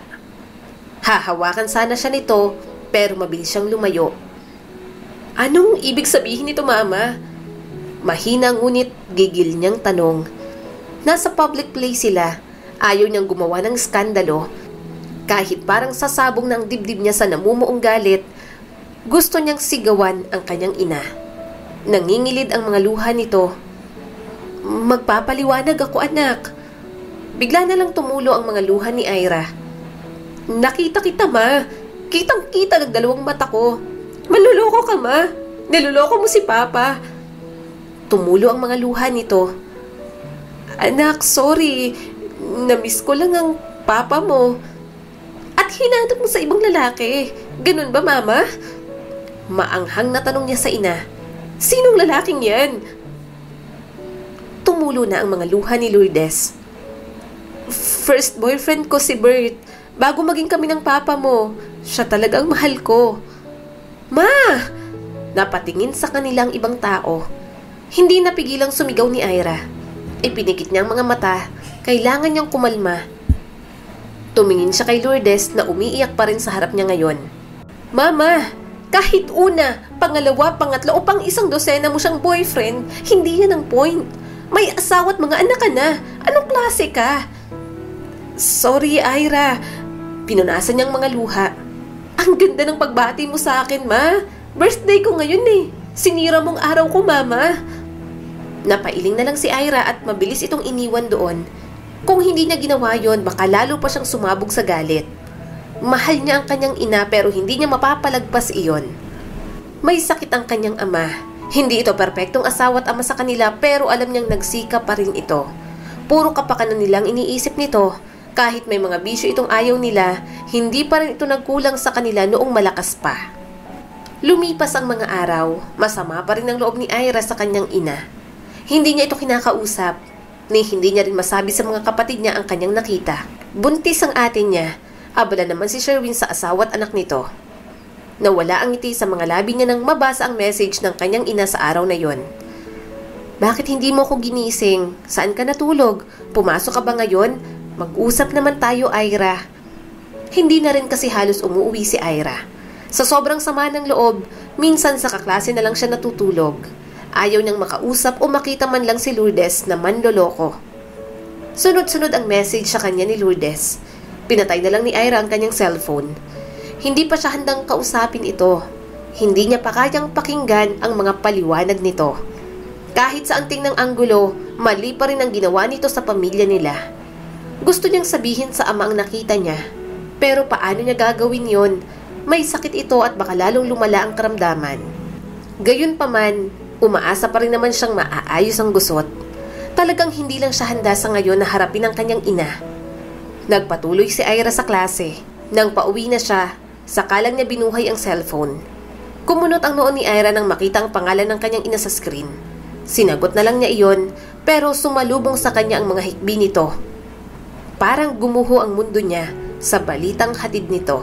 Hahawakan sana siya nito pero mabilis siyang lumayo. Anong ibig sabihin nito, Mama? Mahina ngunit gigil niyang tanong. Nasa public place sila. Ayaw niyang gumawa ng skandalo. Kahit parang sasabong ng dibdib niya sa namumuong galit, gusto niyang sigawan ang kanyang ina. Nangingilid ang mga luha nito. Magpapaliwanag ako, anak. Bigla na lang tumulo ang mga luha ni Ira. Nakita kita, Ma. Kitang-kita ng dalawang mata ko. Manluloko ka, Ma. Niluloko mo si Papa. Tumulo ang mga luha nito. Anak, sorry. Namiss ko lang ang papa mo. At hinanap mo sa ibang lalaki. Ganun ba, Mama? Maanghang na tanong niya sa ina. Sinong lalaking yan? Tumulo na ang mga luha ni Lourdes. First boyfriend ko si Bert. Bago maging kami ng papa mo, siya talagang mahal ko. Ma! Napatingin sa kanilang ibang tao. Hindi napigilang sumigaw ni Ira. Ipinikit niya ang mga mata. Kailangan niyang kumalma. Tumingin siya kay Lourdes na umiiyak pa rin sa harap niya ngayon. Mama! Kahit una, pangalawa, pangatlo o pang isang dosena mo siyang boyfriend, hindi yan ang point. May asawa at mga anak ka na. Anong klase ka? Sorry, Ira. Pinunasan niyang mga luha. Ang ganda ng pagbati mo sa akin, Ma. Birthday ko ngayon eh. Sinira mong araw ko, Mama. Napailing na lang si Ira at mabilis itong iniwan doon. Kung hindi niya ginawa yon, baka lalo pa siyang sumabog sa galit. Mahal niya ang kanyang ina pero hindi niya mapapalagpas iyon. May sakit ang kanyang ama. Hindi ito perpektong asawa at ama sa kanila pero alam niyang nagsika pa rin ito. Puro kapakanan nilang iniisip nito. Kahit may mga bisyo itong ayaw nila, hindi pa rin ito nagkulang sa kanila noong malakas pa. Lumipas ang mga araw, masama pa rin ang loob ni Ira sa kanyang ina. Hindi niya ito kinakausap, ni hindi niya rin masabi sa mga kapatid niya ang kanyang nakita. Buntis ang ate niya. Abala naman si Sherwin sa asawa at anak nito. Nawala ang ngiti sa mga labi niya nang mabasa ang message ng kanyang ina sa araw na yon. Bakit hindi mo ko ginising? Saan ka natulog? Pumasok ka ba ngayon? Mag-usap naman tayo, Ira. Hindi na rin kasi halos umuwi si Ira. Sa sobrang sama ng loob, minsan sa kaklase na lang siya natutulog. Ayaw niyang makausap o makita man lang si Lourdes na manloloko. Sunod-sunod ang message sa kanya ni Lourdes. Pinatay na lang ni Ira ang kanyang cellphone. Hindi pa siya handang kausapin ito. Hindi niya pa kayang pakinggan ang mga paliwanag nito. Kahit sa anting ng anggulo, mali pa rin ang ginawa nito sa pamilya nila. Gusto niyang sabihin sa ama ang nakita niya. Pero paano niya gagawin yon? May sakit ito at baka lalong lumala ang karamdaman. Gayunpaman, umaasa pa rin naman siyang maaayos ang gusot. Talagang hindi lang siya handa sa ngayon na harapin ang kanyang ina. Nagpatuloy si Ira sa klase. Nang pauwi na siya, saka lang niya binuhay ang cellphone. Kumunot ang noon ni Ira nang makita ang pangalan ng kanyang ina sa screen. Sinagot na lang niya iyon, pero sumalubong sa kanya ang mga hikbi nito. Parang gumuho ang mundo niya sa balitang hatid nito.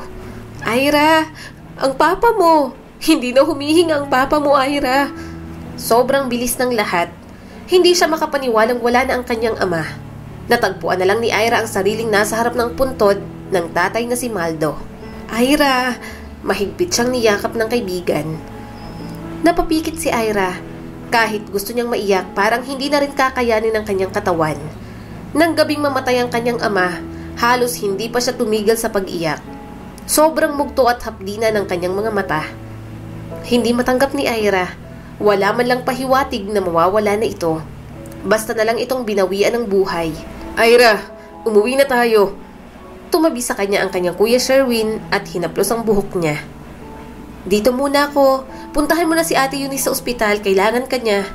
Ira, ang papa mo! Hindi na humihinga ang papa mo, Ira. Sobrang bilis ng lahat. Hindi siya makapaniwalang wala na ang kanyang ama. Natagpuan na lang ni Ira ang sariling nasa harap ng puntod ng tatay na si Maldo. Ira, mahigpit siyang niyakap ng kaibigan. Napapikit si Ira. Kahit gusto niyang maiyak, parang hindi na rin kakayanin ng kanyang katawan. Nang gabing mamatay ang kanyang ama, halos hindi pa siya tumigil sa pag-iyak. Sobrang mugto at hapdina ng kanyang mga mata. Hindi matanggap ni Ira. Wala man lang pahiwatig na mawawala na ito. Basta na lang itong binawian ng buhay. Ira, umuwi na tayo. Tumabi sa kanya ang kanyang kuya Sherwin at hinaplos ang buhok niya. Dito muna ako. Puntahan mo na si Ate Eunice sa ospital. Kailangan ka niya.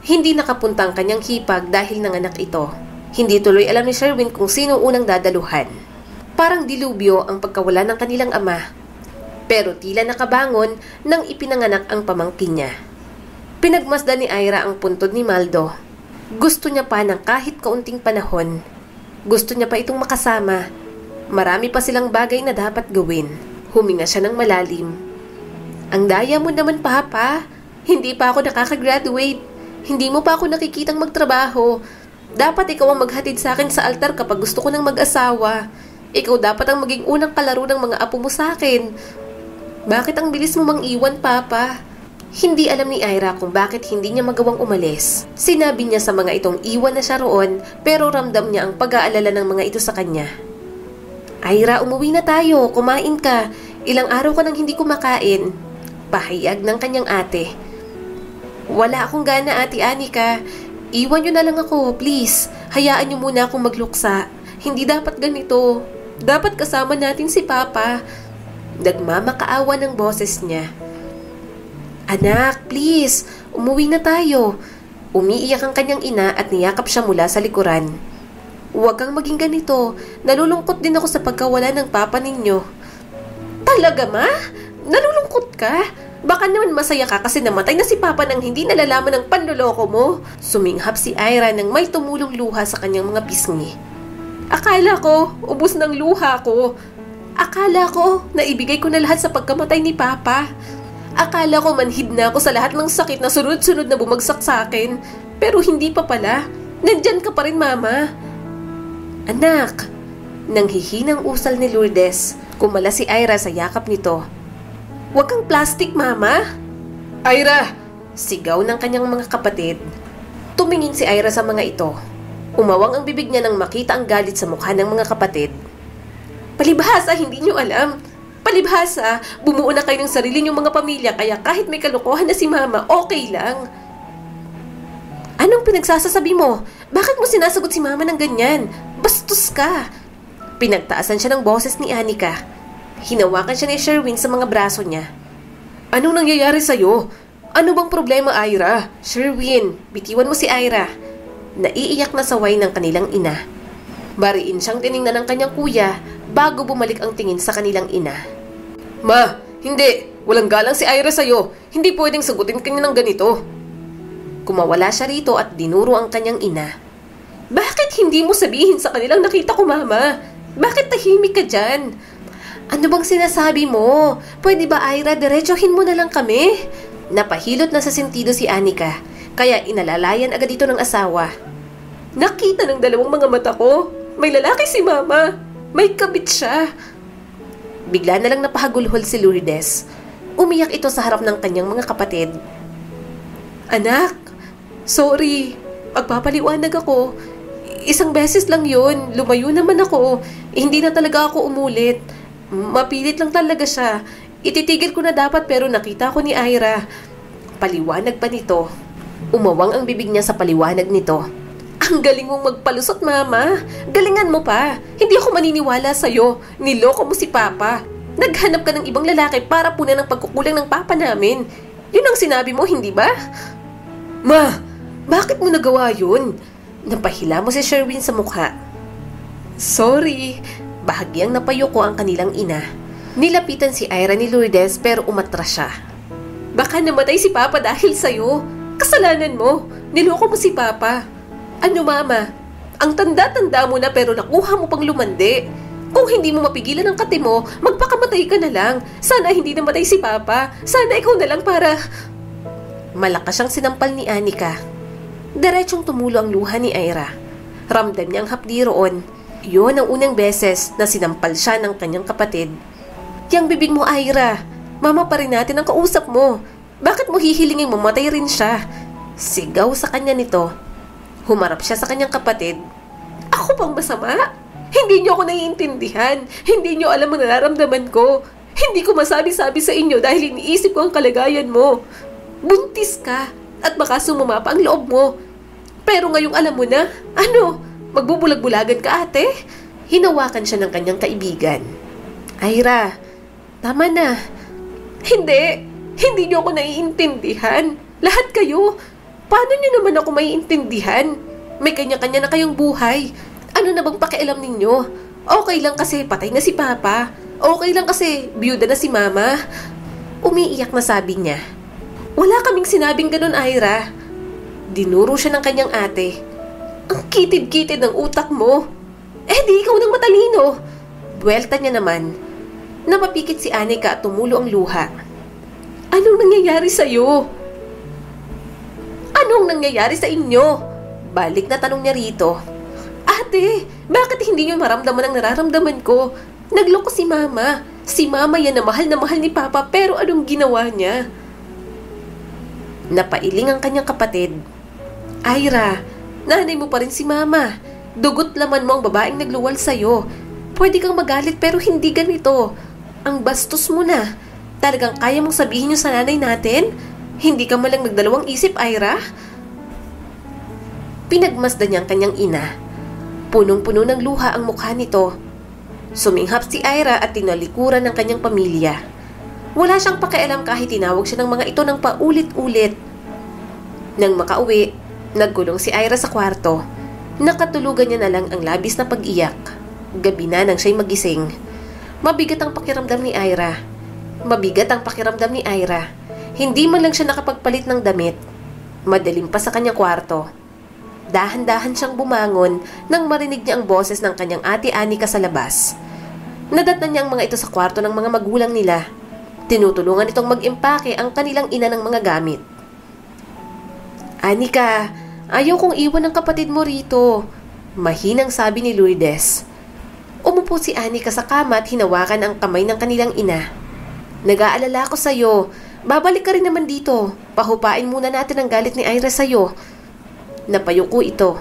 Hindi nakapunta ang kanyang hipag dahil nanganak ito. Hindi tuloy alam ni Sherwin kung sino unang dadaluhan. Parang dilubyo ang pagkawala ng kanilang ama. Pero tila nakabangon nang ipinanganak ang pamangkin niya. Pinagmasdan ni Ira ang puntod ni Maldo. Gusto niya pa ng kahit kaunting panahon. Gusto niya pa itong makasama. Marami pa silang bagay na dapat gawin. Huminga siya ng malalim. Ang daya mo naman, Papa. Hindi pa ako nakakagraduate. Hindi mo pa ako nakikitang magtrabaho. Dapat ikaw ang maghatid sa akin sa altar kapag gusto ko ng mag-asawa. Ikaw dapat ang maging unang kalaro ng mga apo mo sa akin. Bakit ang bilis mo mang iwan, Papa? Hindi alam ni Ira kung bakit hindi niya magawang umalis. Sinabi niya sa mga itong iwan na siya roon, pero ramdam niya ang pag-aalala ng mga ito sa kanya. Ira, umuwi na tayo. Kumain ka. Ilang araw ka nang hindi kumakain. Pahayag ng kanyang ate. Wala akong gana, Ate Anika. Iwan niyo na lang ako, please. Hayaan niyo muna akong magluksa. Hindi dapat ganito. Dapat kasama natin si Papa. Nagmamakaawa ng boses niya. Anak, please, umuwi na tayo. Umiiyak ang kanyang ina at niyakap siya mula sa likuran. Huwag kang maging ganito. Nalulungkot din ako sa pagkawala ng papa ninyo. Talaga, Ma? Nalulungkot ka? Baka naman masaya ka kasi namatay na si Papa nang hindi nalalaman ng panloloko mo. Suminghap si Ira nang may tumulong luha sa kanyang mga pisngi. Akala ko, ubos ng luha ko. Akala ko, naibigay ko na lahat sa pagkamatay ni Papa. Akala ko manhid na ako sa lahat ng sakit na sunod-sunod na bumagsak sa akin. Pero hindi pa pala. Nandyan ka pa rin, Mama. Anak, nang hihinang usal ni Lourdes, kumala si Ira sa yakap nito. Huwag kang plastic, Mama. Ira! Sigaw ng kanyang mga kapatid. Tumingin si Ira sa mga ito. Umawang ang bibig niya nang makita ang galit sa mukha ng mga kapatid. Palibhasa, hindi niyo alam. Palibhasa, bumuo na kayo ng sarili niyong mga pamilya kaya kahit may kalokohan na si Mama, okay lang. Anong pinagsasasabi mo? Bakit mo sinasagot si Mama ng ganyan? Bastos ka! Pinagtaasan siya ng boses ni Anika. Hinawakan siya ni Sherwin sa mga braso niya. Anong nangyayari sa'yo? Ano bang problema, Ira? Sherwin, bitiwan mo si Ira. Naiiyak na saway ng kanilang ina. Bariin siyang tiningnan ng kanyang kuya bago bumalik ang tingin sa kanilang ina. Ma, hindi. Walang galang si Ira sa'yo. Hindi pwedeng sagutin kanya ng ganito. Kumawala siya rito at dinuro ang kanyang ina. Bakit hindi mo sabihin sa kanilang nakita ko, Mama? Bakit tahimik ka dyan? Ano bang sinasabi mo? Pwede ba, Ira, diretsohin mo na lang kami? Napahilot na sa sentido si Anika, kaya inalalayan agad ito ng asawa. Nakita ng dalawang mga mata ko. May lalaki si Mama. May kabit siya. Bigla na lang napahagulhol si Lourdes. Umiyak ito sa harap ng kanyang mga kapatid. Anak, sorry. Magpapaliwanag ako. Isang beses lang yun. Lumayo naman ako. Hindi na talaga ako umulit. Mapilit lang talaga siya. Ititigil ko na dapat pero nakita ko ni Ira. Paliwanag pa nito. Umawang ang bibig niya sa paliwanag nito. Ang galing mong magpalusot, Mama. Galingan mo pa. Hindi ako maniniwala sa'yo. Niloko mo si Papa. Naghanap ka ng ibang lalaki para punan ng pagkukulang ng Papa namin. Yun ang sinabi mo, hindi ba? Ma, bakit mo nagawa yun? Napahila mo si Sherwin sa mukha. Sorry. Bahagyang napayuko ang kanilang ina. Nilapitan si Ira ni Lourdes pero umatras siya. Baka namatay si Papa dahil sa'yo. Kasalanan mo. Niloko mo si Papa. Ano, Mama? Ang tanda-tanda mo na pero nakuha mo pang lumandi. Kung hindi mo mapigilan ang kate mo, magpakamatay ka na lang. Sana hindi namatay si Papa. Sana ikaw na lang para... Malakas siyang sinampal ni Anika. Diretsong tumulo ang luha ni Ira. Ramdam niya ang hapdi roon. Yun ang unang beses na sinampal siya ng kanyang kapatid. Yang bibig mo, Ira. Mama pa rin natin ang kausap mo. Bakit mo hihilingin mamatay rin siya? Sigaw sa kanya nito. Humarap siya sa kanyang kapatid. Ako pang masama? Hindi niyo ako naiintindihan. Hindi niyo alam ang nararamdaman ko. Hindi ko masabi-sabi sa inyo dahil iniisip ko ang kalagayan mo. Buntis ka at baka sumama pa ang loob mo. Pero ngayong alam mo na, ano? Magbubulag-bulagan ka, ate? Hinawakan siya ng kanyang kaibigan. Ira, tama na. Hindi. Hindi niyo ako naiintindihan. Lahat kayo. Paano niyo naman ako maiintindihan? May kanya-kanya na kayong buhay. Ano na bang pakialam ninyo? Okay lang kasi patay na si Papa. Okay lang kasi biyuda na si Mama. Umiiyak na sabi niya. Wala kaming sinabing ganun, Ira. Dinuro siya ng kanyang ate. Ang kitid-kitid ng utak mo. Eh di ikaw nang matalino. Buwelta niya naman. Napapikit si Anika at tumulo ang luha. Anong nangyayari sa'yo? Anong nangyayari sa inyo? Balik na tanong niya rito. Ate, bakit hindi niyo maramdaman ang nararamdaman ko? Nagloko si Mama. Si Mama yan na mahal ni Papa pero anong ginawa niya? Napailing ang kanyang kapatid. Ira, nanay mo pa rin si Mama. Dugot laman mo ang babaeng nagluwal sa'yo. Pwede kang magalit pero hindi ganito. Ang bastos mo na. Talagang kaya mong sabihin yun sa nanay natin? Hindi ka malang nagdalawang isip, Ira? Pinagmasdan niya ang kanyang ina. Punong-puno ng luha ang mukha nito. Suminghap si Ira at tinalikuran ng kanyang pamilya. Wala siyang pakialam kahit tinawag siya ng mga ito ng paulit-ulit. Nang makauwi, nagkulong si Ira sa kwarto. Nakatulugan niya na lang ang labis na pag-iyak. Gabi na nang siya'y magising. Mabigat ang pakiramdam ni Ira. Mabigat ang pakiramdam ni Ira. Hindi man lang siya nakapagpalit ng damit. Madilim pa sa kanyang kwarto. Dahan-dahan siyang bumangon nang marinig niya ang boses ng kanyang ate Anika sa labas. Nadatnan niya ang mga ito sa kwarto ng mga magulang nila. Tinutulungan itong mag-impake ang kanilang ina ng mga gamit. Anika, ayaw kong iwan ng kapatid mo rito, mahinang sabi ni Lourdes. Umupo si Anika sa kama at hinawakan ang kamay ng kanilang ina. Nag-aalala ko sa'yo. Babalik ka rin naman dito. Pahupain muna natin ang galit ni Ira sa'yo. Napayuko ito.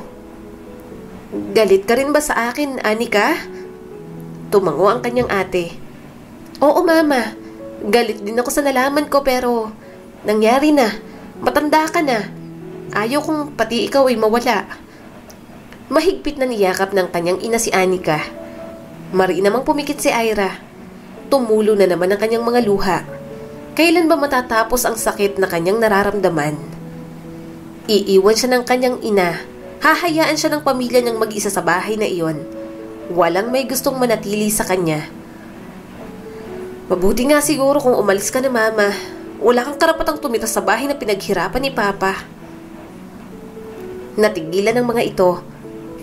Galit ka rin ba sa akin, Anika? Tumango ang kanyang ate. Oo, mama. Galit din ako sa nalaman ko pero nangyari na. Matanda ka na. Ayaw kong pati ikaw ay mawala. Mahigpit na niyakap ng kanyang ina si Anika. Mari namang pumikit si Ira. Tumulo na naman ang kanyang mga luha. Kailan ba matatapos ang sakit na kanyang nararamdaman? Iiwan siya ng kanyang ina. Hahayaan siya ng pamilya niyang mag-isa sa bahay na iyon. Walang may gustong manatili sa kanya. Mabuti nga siguro kung umalis ka na, mama. Wala kang karapatang tumira sa bahay na pinaghirapan ni papa. Natigilan ng mga ito.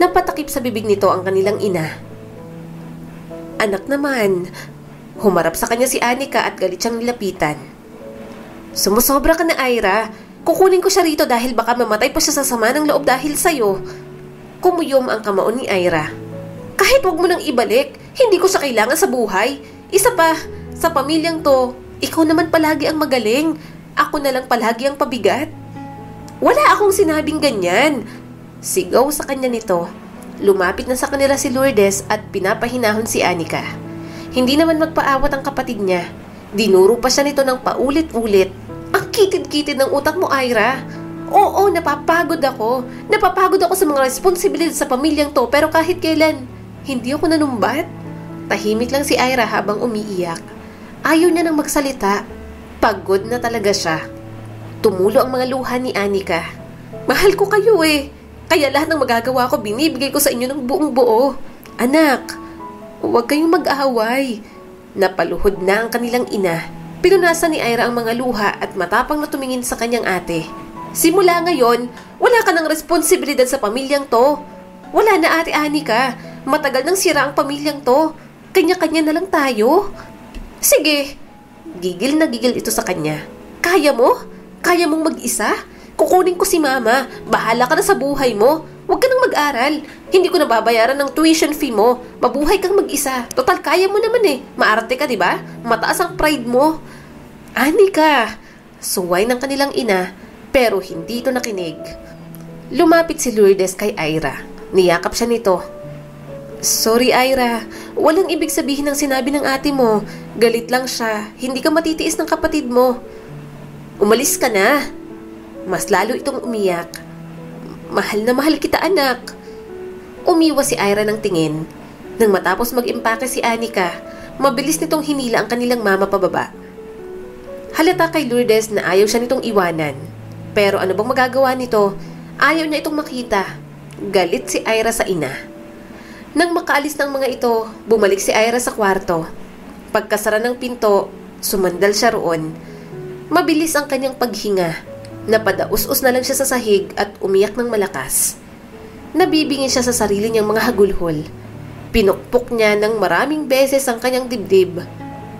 Napatakip sa bibig nito ang kanilang ina. Anak naman. Humarap sa kanya si Anika at galit siyang nilapitan. Sumusobra ka na, Ira. Kukunin ko siya rito dahil baka mamatay pa siya sa sama ng loob dahil sa'yo. Kumuyom ang kamao ni Ira. Kahit wag mo nang ibalik, hindi ko siya kailangan sa buhay. Isa pa, sa pamilyang to, ikaw naman palagi ang magaling. Ako na lang palagi ang pabigat. Wala akong sinabing ganyan. Sigaw sa kanya nito. Lumapit na sa kanila si Lourdes at pinapahinahon si Anika. Hindi naman magpaawat ang kapatid niya. Dinuro pa siya nito ng paulit-ulit. Ang kitid-kitid ng utak mo, Ira. Oo, napapagod ako. Napapagod ako sa mga responsibilidad sa pamilyang to pero kahit kailan, hindi ako nanumbat. Tahimik lang si Ira habang umiiyak. Ayaw niya nang magsalita. Pagod na talaga siya. Tumulo ang mga luha ni Anika. Mahal ko kayo eh. Kaya lahat ng magagawa ko binibigay ko sa inyo ng buong buo. Anak, huwag kayong mag-aaway. Napaluhod na ang kanilang ina. Pinunasan ni Ira ang mga luha at matapang na tumingin sa kanyang ate. Simula ngayon, wala ka ng responsibilidad sa pamilyang to. Wala na, Ate Anika. Matagal nang sira ang pamilyang to. Kanya-kanya na lang tayo. Sige. Gigil na gigil ito sa kanya. Kaya mo? Kaya mong mag-isa? Kukunin ko si mama. Bahala ka na sa buhay mo. Huwag ka nang mag-aral. Hindi ko na babayaran ng tuition fee mo. Mabuhay kang mag-isa. Total, kaya mo naman eh. Maarte ka, di ba? Mataas ang pride mo. Anika. Suway ng kanilang ina, pero hindi ito nakinig. Lumapit si Lourdes kay Ira. Niyakap siya nito. Sorry, Ira. Walang ibig sabihin ng sinabi ng ate mo. Galit lang siya. Hindi ka matitiis ng kapatid mo. Umalis ka na. Mas lalo itong umiyak. Mahal na mahal kita, anak. Umiwas si Ira ng tingin. Nang matapos mag-impake si Anika, mabilis nitong hinila ang kanilang mama pababa. Halata kay Lourdes na ayaw siya nitong iwanan. Pero ano bang magagawa nito? Ayaw niya itong makita. Galit si Ira sa ina. Nang makaalis ng mga ito, bumalik si Ira sa kwarto. Pagkasara ng pinto, sumandal siya roon. Mabilis ang kanyang paghinga. Napadaus-us na lang siya sa sahig at umiyak ng malakas. Nabibingin siya sa sarili niyang mga hagulhol. Pinukpok niya ng maraming beses ang kanyang dibdib.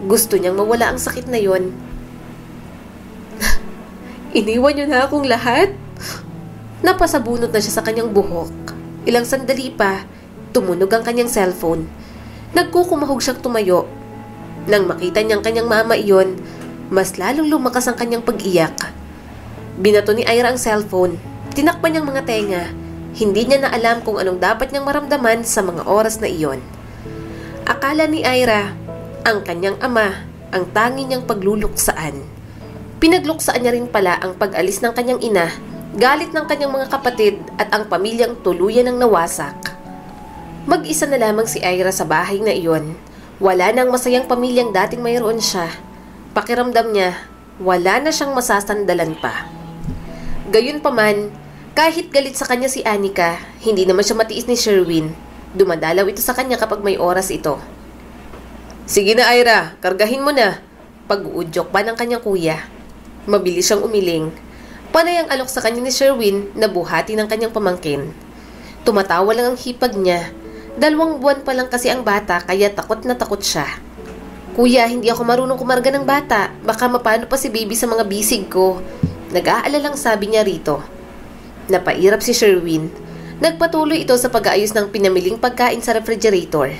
Gusto niyang mawala ang sakit na yon. Iniwan niyo na akong lahat? Napasabunot na siya sa kanyang buhok. Ilang sandali pa, tumunog ang kanyang cellphone. Nagkukumahog siyang tumayo. Nang makita niyang kanyang mama iyon, mas lalong lumakas ang kanyang pag-iyak. Binato ni Ira ang cellphone. Tinakpan niyang mga tenga. Hindi niya na alam kung anong dapat niyang maramdaman sa mga oras na iyon. Akala ni Ira, ang kanyang ama, ang tangi niyang pagluluksaan. Pinagluksaan niya rin pala ang pag-alis ng kanyang ina, galit ng kanyang mga kapatid at ang pamilyang tuluyan ng nawasak. Mag-isa na lamang si Ira sa bahay na iyon. Wala nang masayang pamilyang dating mayroon siya. Pakiramdam niya, wala na siyang masasandalan pa. Gayunpaman, kahit galit sa kanya si Anika, hindi naman siya matiis ni Sherwin. Dumadalaw ito sa kanya kapag may oras ito. Sige na Ira, kargahin mo na. Pag-uudyok pa ng kanyang kuya. Mabilis siyang umiling. Panay ang alok sa kanya ni Sherwin na buhati ng kanyang pamangkin. Tumatawa lang ang hipag niya. 2 buwan pa lang kasi ang bata kaya takot na takot siya. Kuya, hindi ako marunong kumarga ng bata. Baka mapano pa si baby sa mga bisig ko. Nag-aalalang sabi niya rito. Napairap si Sherwin. Nagpatuloy ito sa pag-aayos ng pinamiling pagkain sa refrigerator.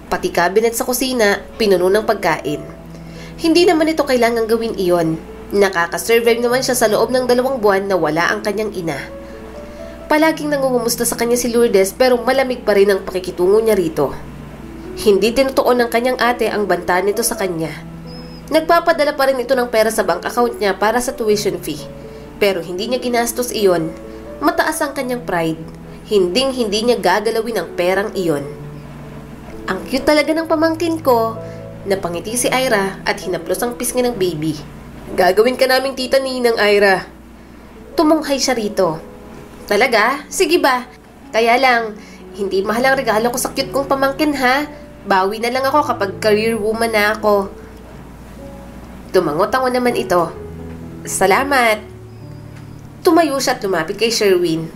Pati cabinet sa kusina, pinuno ng pagkain. Hindi naman ito kailangang gawin iyon. Nakaka-survive naman siya sa loob ng 2 buwan na wala ang kanyang ina. Palaging nangungumusta sa kanya si Lourdes pero malamig pa rin ang pakikitungo niya rito. Hindi tinutuon ng kanyang ate ang banta nito sa kanya. Nagpapadala pa rin ito ng pera sa bank account niya para sa tuition fee. Pero hindi niya ginastos iyon. Mataas ang kanyang pride. Hindi niya gagalawin ang perang iyon. Ang cute talaga ng pamangkin ko. Napangiti si Ira at hinaplos ang pisngi ng baby. Gagawin ka naming tita ninang Ira. Tumunghay siya rito. Talaga? Sige ba? Kaya lang, hindi mahal ang regalo ko sa cute kong pamangkin ha. Bawi na lang ako kapag career woman na ako. Tumangot-tango naman ito. Salamat. Tumayo siya at lumapit kay Sherwin.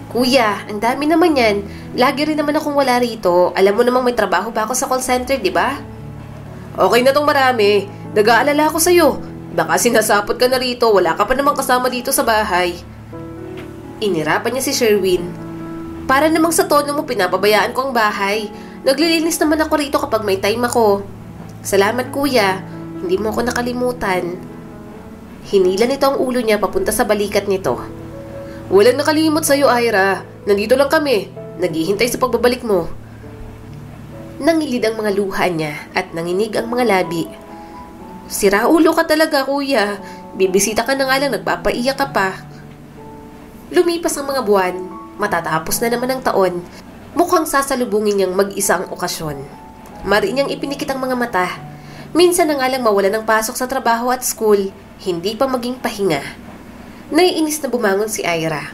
Kuya, ang dami naman yan. Lagi rin naman akong wala rito. Alam mo namang may trabaho pa ako sa call center, di ba? Okay na tong marami. Nag-aalala ako sa'yo. Baka sinasapot ka na rito. Wala ka pa namang kasama dito sa bahay. Inirapan niya si Sherwin. Para namang sa tono mo pinapabayaan ko ang bahay. Naglilinis naman ako rito kapag may time ako. Salamat kuya. Hindi mo ako nakalimutan. Hinila nito ang ulo niya papunta sa balikat nito. Walang nakalimot sa'yo, Ira. Nandito lang kami. Naghihintay sa pagbabalik mo. Nangilid ang mga luha niya at nanginig ang mga labi. Siraulo ka talaga, kuya. Bibisita ka na nga lang, nagpapaiyak ka pa. Lumipas ang mga buwan. Matatapos na naman ang taon. Mukhang sasalubungin niyang mag-isa ang okasyon. Mari niyang ipinikit ang mga mata. Minsan na nga lang mawala ng pasok sa trabaho at school. Hindi pa maging pahinga. Naiinis na bumangon si Ira.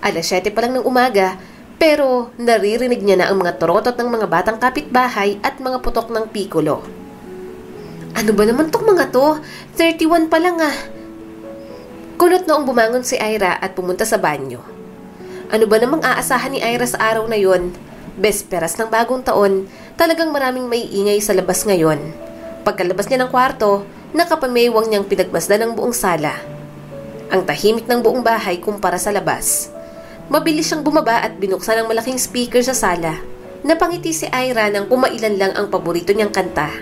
7:00 pa lang ng umaga, pero naririnig niya na ang mga torotot ng mga batang kapitbahay at mga putok ng pikolo. Ano ba naman tong mga to? 31 pa lang ah. Kunot noong bumangon si Ira at pumunta sa banyo. Ano ba namang aasahan ni Ira sa araw na yon? Besperas ng bagong taon, talagang maraming maiingay sa labas ngayon. Pagkalabas niya ng kwarto, nakapamewang niyang pinagmasdan ng buong sala. Ang tahimik ng buong bahay kumpara sa labas. Mabilis siyang bumaba at binuksan ang malaking speaker sa sala. Napangiti si Ira nang kumailan lang ang paborito niyang kanta.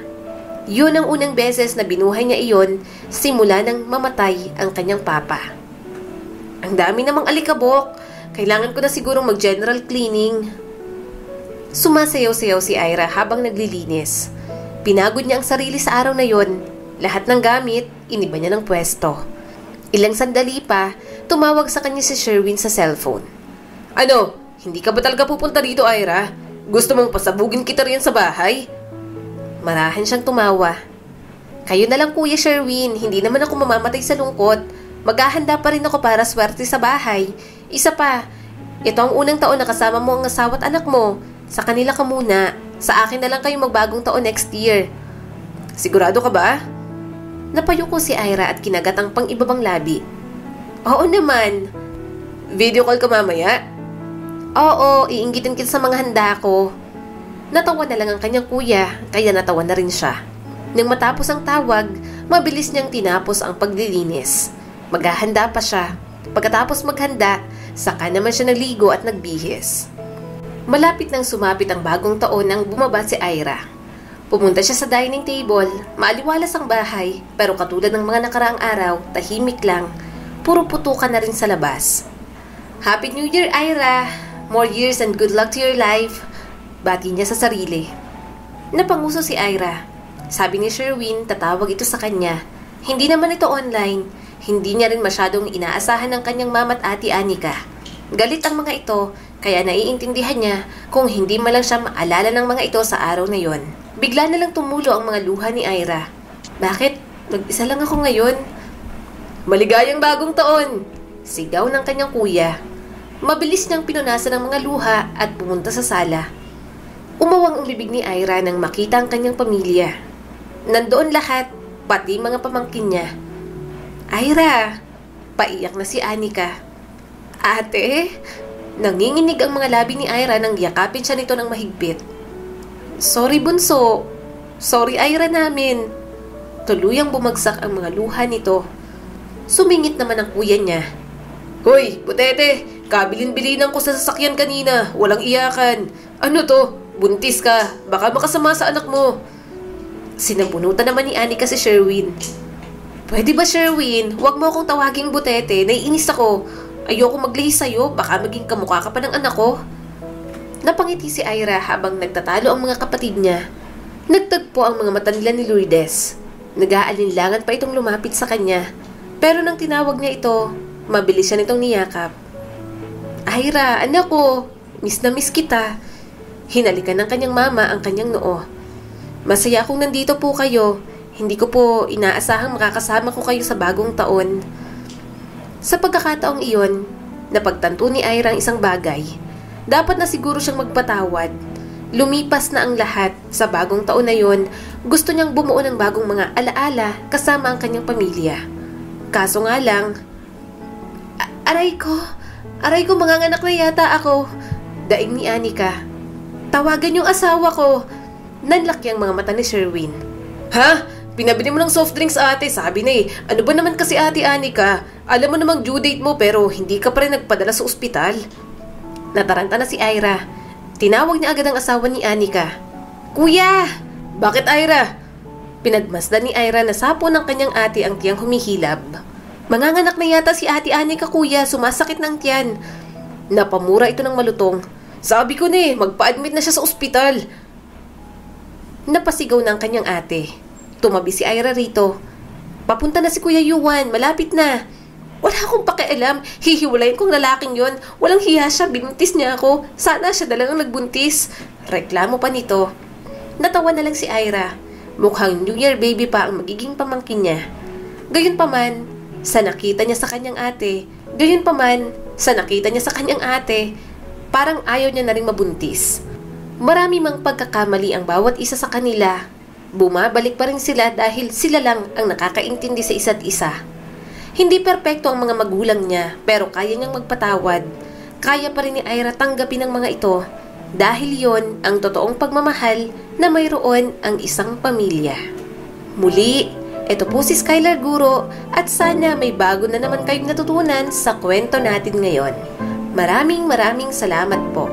Yun ang unang beses na binuhay niya iyon simula nang mamatay ang kanyang papa. Ang dami namang alikabok. Kailangan ko na sigurong mag-general cleaning. Sumasayaw-sayaw si Ira habang naglilinis. Pinagod niya ang sarili sa araw na yon. Lahat ng gamit, iniba niya ng pwesto. Ilang sandali pa, tumawag sa kanya si Sherwin sa cellphone. Ano? Hindi ka ba talaga pupunta dito, Ira? Gusto mong pasabugin kita riyan sa bahay? Marahan siyang tumawa. Kayo na lang kuya Sherwin, hindi naman ako mamamatay sa lungkot. Maghahanda pa rin ako para swerte sa bahay. Isa pa, ito ang unang taon na kasama mo ang asawa at anak mo. Sa kanila ka muna. Sa akin na lang kayo magbagong taon next year. Sigurado ka ba? Napayuko si Ira at kinagat ang pang-ibabang labi. Oo naman. Video call ka mamaya? Oo, iinggitin kita sa mga handa ko. Natawa na lang ang kanyang kuya, kaya natawa na rin siya. Nang matapos ang tawag, mabilis niyang tinapos ang paglilinis. Maghahanda pa siya. Pagkatapos maghanda, saka naman siya nagligo at nagbihis. Malapit nang sumapit ang bagong taon nang bumaba si Ira. Pumunta siya sa dining table, maaliwalas ang bahay, pero katulad ng mga nakaraang araw, tahimik lang, puro putukan na rin sa labas. Happy New Year, Ira! More years and good luck to your life! Bati niya sa sarili. Napanguso si Ira. Sabi ni Sherwin, tatawag ito sa kanya. Hindi naman ito online. Hindi niya rin masyadong inaasahan ng kanyang mama at ate Anika. Galit ang mga ito, kaya naiintindihan niya kung hindi man lang siya maalala ng mga ito sa araw na yon. Bigla na lang tumulo ang mga luha ni Ira. Bakit? Mag-isa lang ako ngayon. Maligayang bagong taon! Sigaw ng kanyang kuya. Mabilis niyang pinunasan ang mga luha at pumunta sa sala. Umawang ang bibig ni Ira nang makita ang kanyang pamilya. Nandoon lahat, pati mga pamangkin niya. Ira, paiyak na si Anika. Ate, nanginginig ang mga labi ni Ira nang yakapin siya nito ng mahigpit. Sorry bunso, sorry Ira namin. Tuluyang bumagsak ang mga luha nito. Sumingit naman ang kuya niya. Hoy, Butete, kabilin-bilinan ko sa sasakyan kanina, walang iyakan. Ano to? Buntis ka, baka makasama sa anak mo. Sinabunutan naman ni Anika si Sherwin. Pwede ba Sherwin, huwag mo akong tawaging Butete, naiinis ako. Ayoko maglihis sa'yo, baka maging kamukha ka pa ng anak ko. Napangiti si Ira habang nagtatalo ang mga kapatid niya. Nagtagpo ang mga mata nila ni Lourdes. Nag-aalinlangan pa itong lumapit sa kanya. Pero nang tinawag niya ito, mabilis siya nitong niyakap. Ira, anak ko, miss na miss kita. Hinalikan ng kanyang mama ang kanyang noo. Masaya akong nandito po kayo. Hindi ko po inaasahang makakasama ko kayo sa bagong taon. Sa pagkakataong iyon, napagtanto ni Ira ang isang bagay. Dapat na siguro siyang magpatawad. Lumipas na ang lahat sa bagong taon na yon. Gusto niyang bumuo ng bagong mga alaala kasama ang kanyang pamilya. Kaso nga lang, aray ko manganganak na yata ako. Daing ni Anika. Tawagan yung asawa ko. Nanlaki ang mga mata ni Sherwin. Ha? Pinabili mo ng soft drinks ate, sabi na eh. Ano ba naman kasi ate Anika? Alam mo namang due date mo pero hindi ka pa rin nagpadala sa ospital. Nataranta na si Ira. Tinawag niya agad ang asawa ni Anika. Kuya! Bakit Ira? Pinagmasdan ni Ira na sapo ng kanyang ate ang tiyang humihilab. Manganganak na yata si ate Anika kuya, sumasakit ng tiyan. Napamura ito ng malutong. Sabi ko na magpa-admit na siya sa ospital. Napasigaw ng kanyang ate. Tumabi si Ira rito. Papunta na si Kuya Yuan, malapit na. Wala akong pakialam, hihiwalayin kong lalaking yon. Walang hiya siya, binuntis niya ako. Sana siya na lang ang nagbuntis. Reklamo pa nito. Natawa na lang si Ira. Mukhang New Year baby pa ang magiging pamangkin niya. Gayunpaman, sa nakita niya sa kanyang ate, parang ayaw niya na rin mabuntis. Marami mang pagkakamali ang bawat isa sa kanila. Bumabalik pa rin sila dahil sila lang ang nakakaintindi sa isa't isa. Hindi perpekto ang mga magulang niya pero kaya niyang magpatawad. Kaya pa rin ni Ira tanggapin ang mga ito dahil yon ang totoong pagmamahal na mayroon ang isang pamilya. Muli, ito po si Skylar Guro at sana may bago na naman kayong natutunan sa kwento natin ngayon. Maraming salamat po.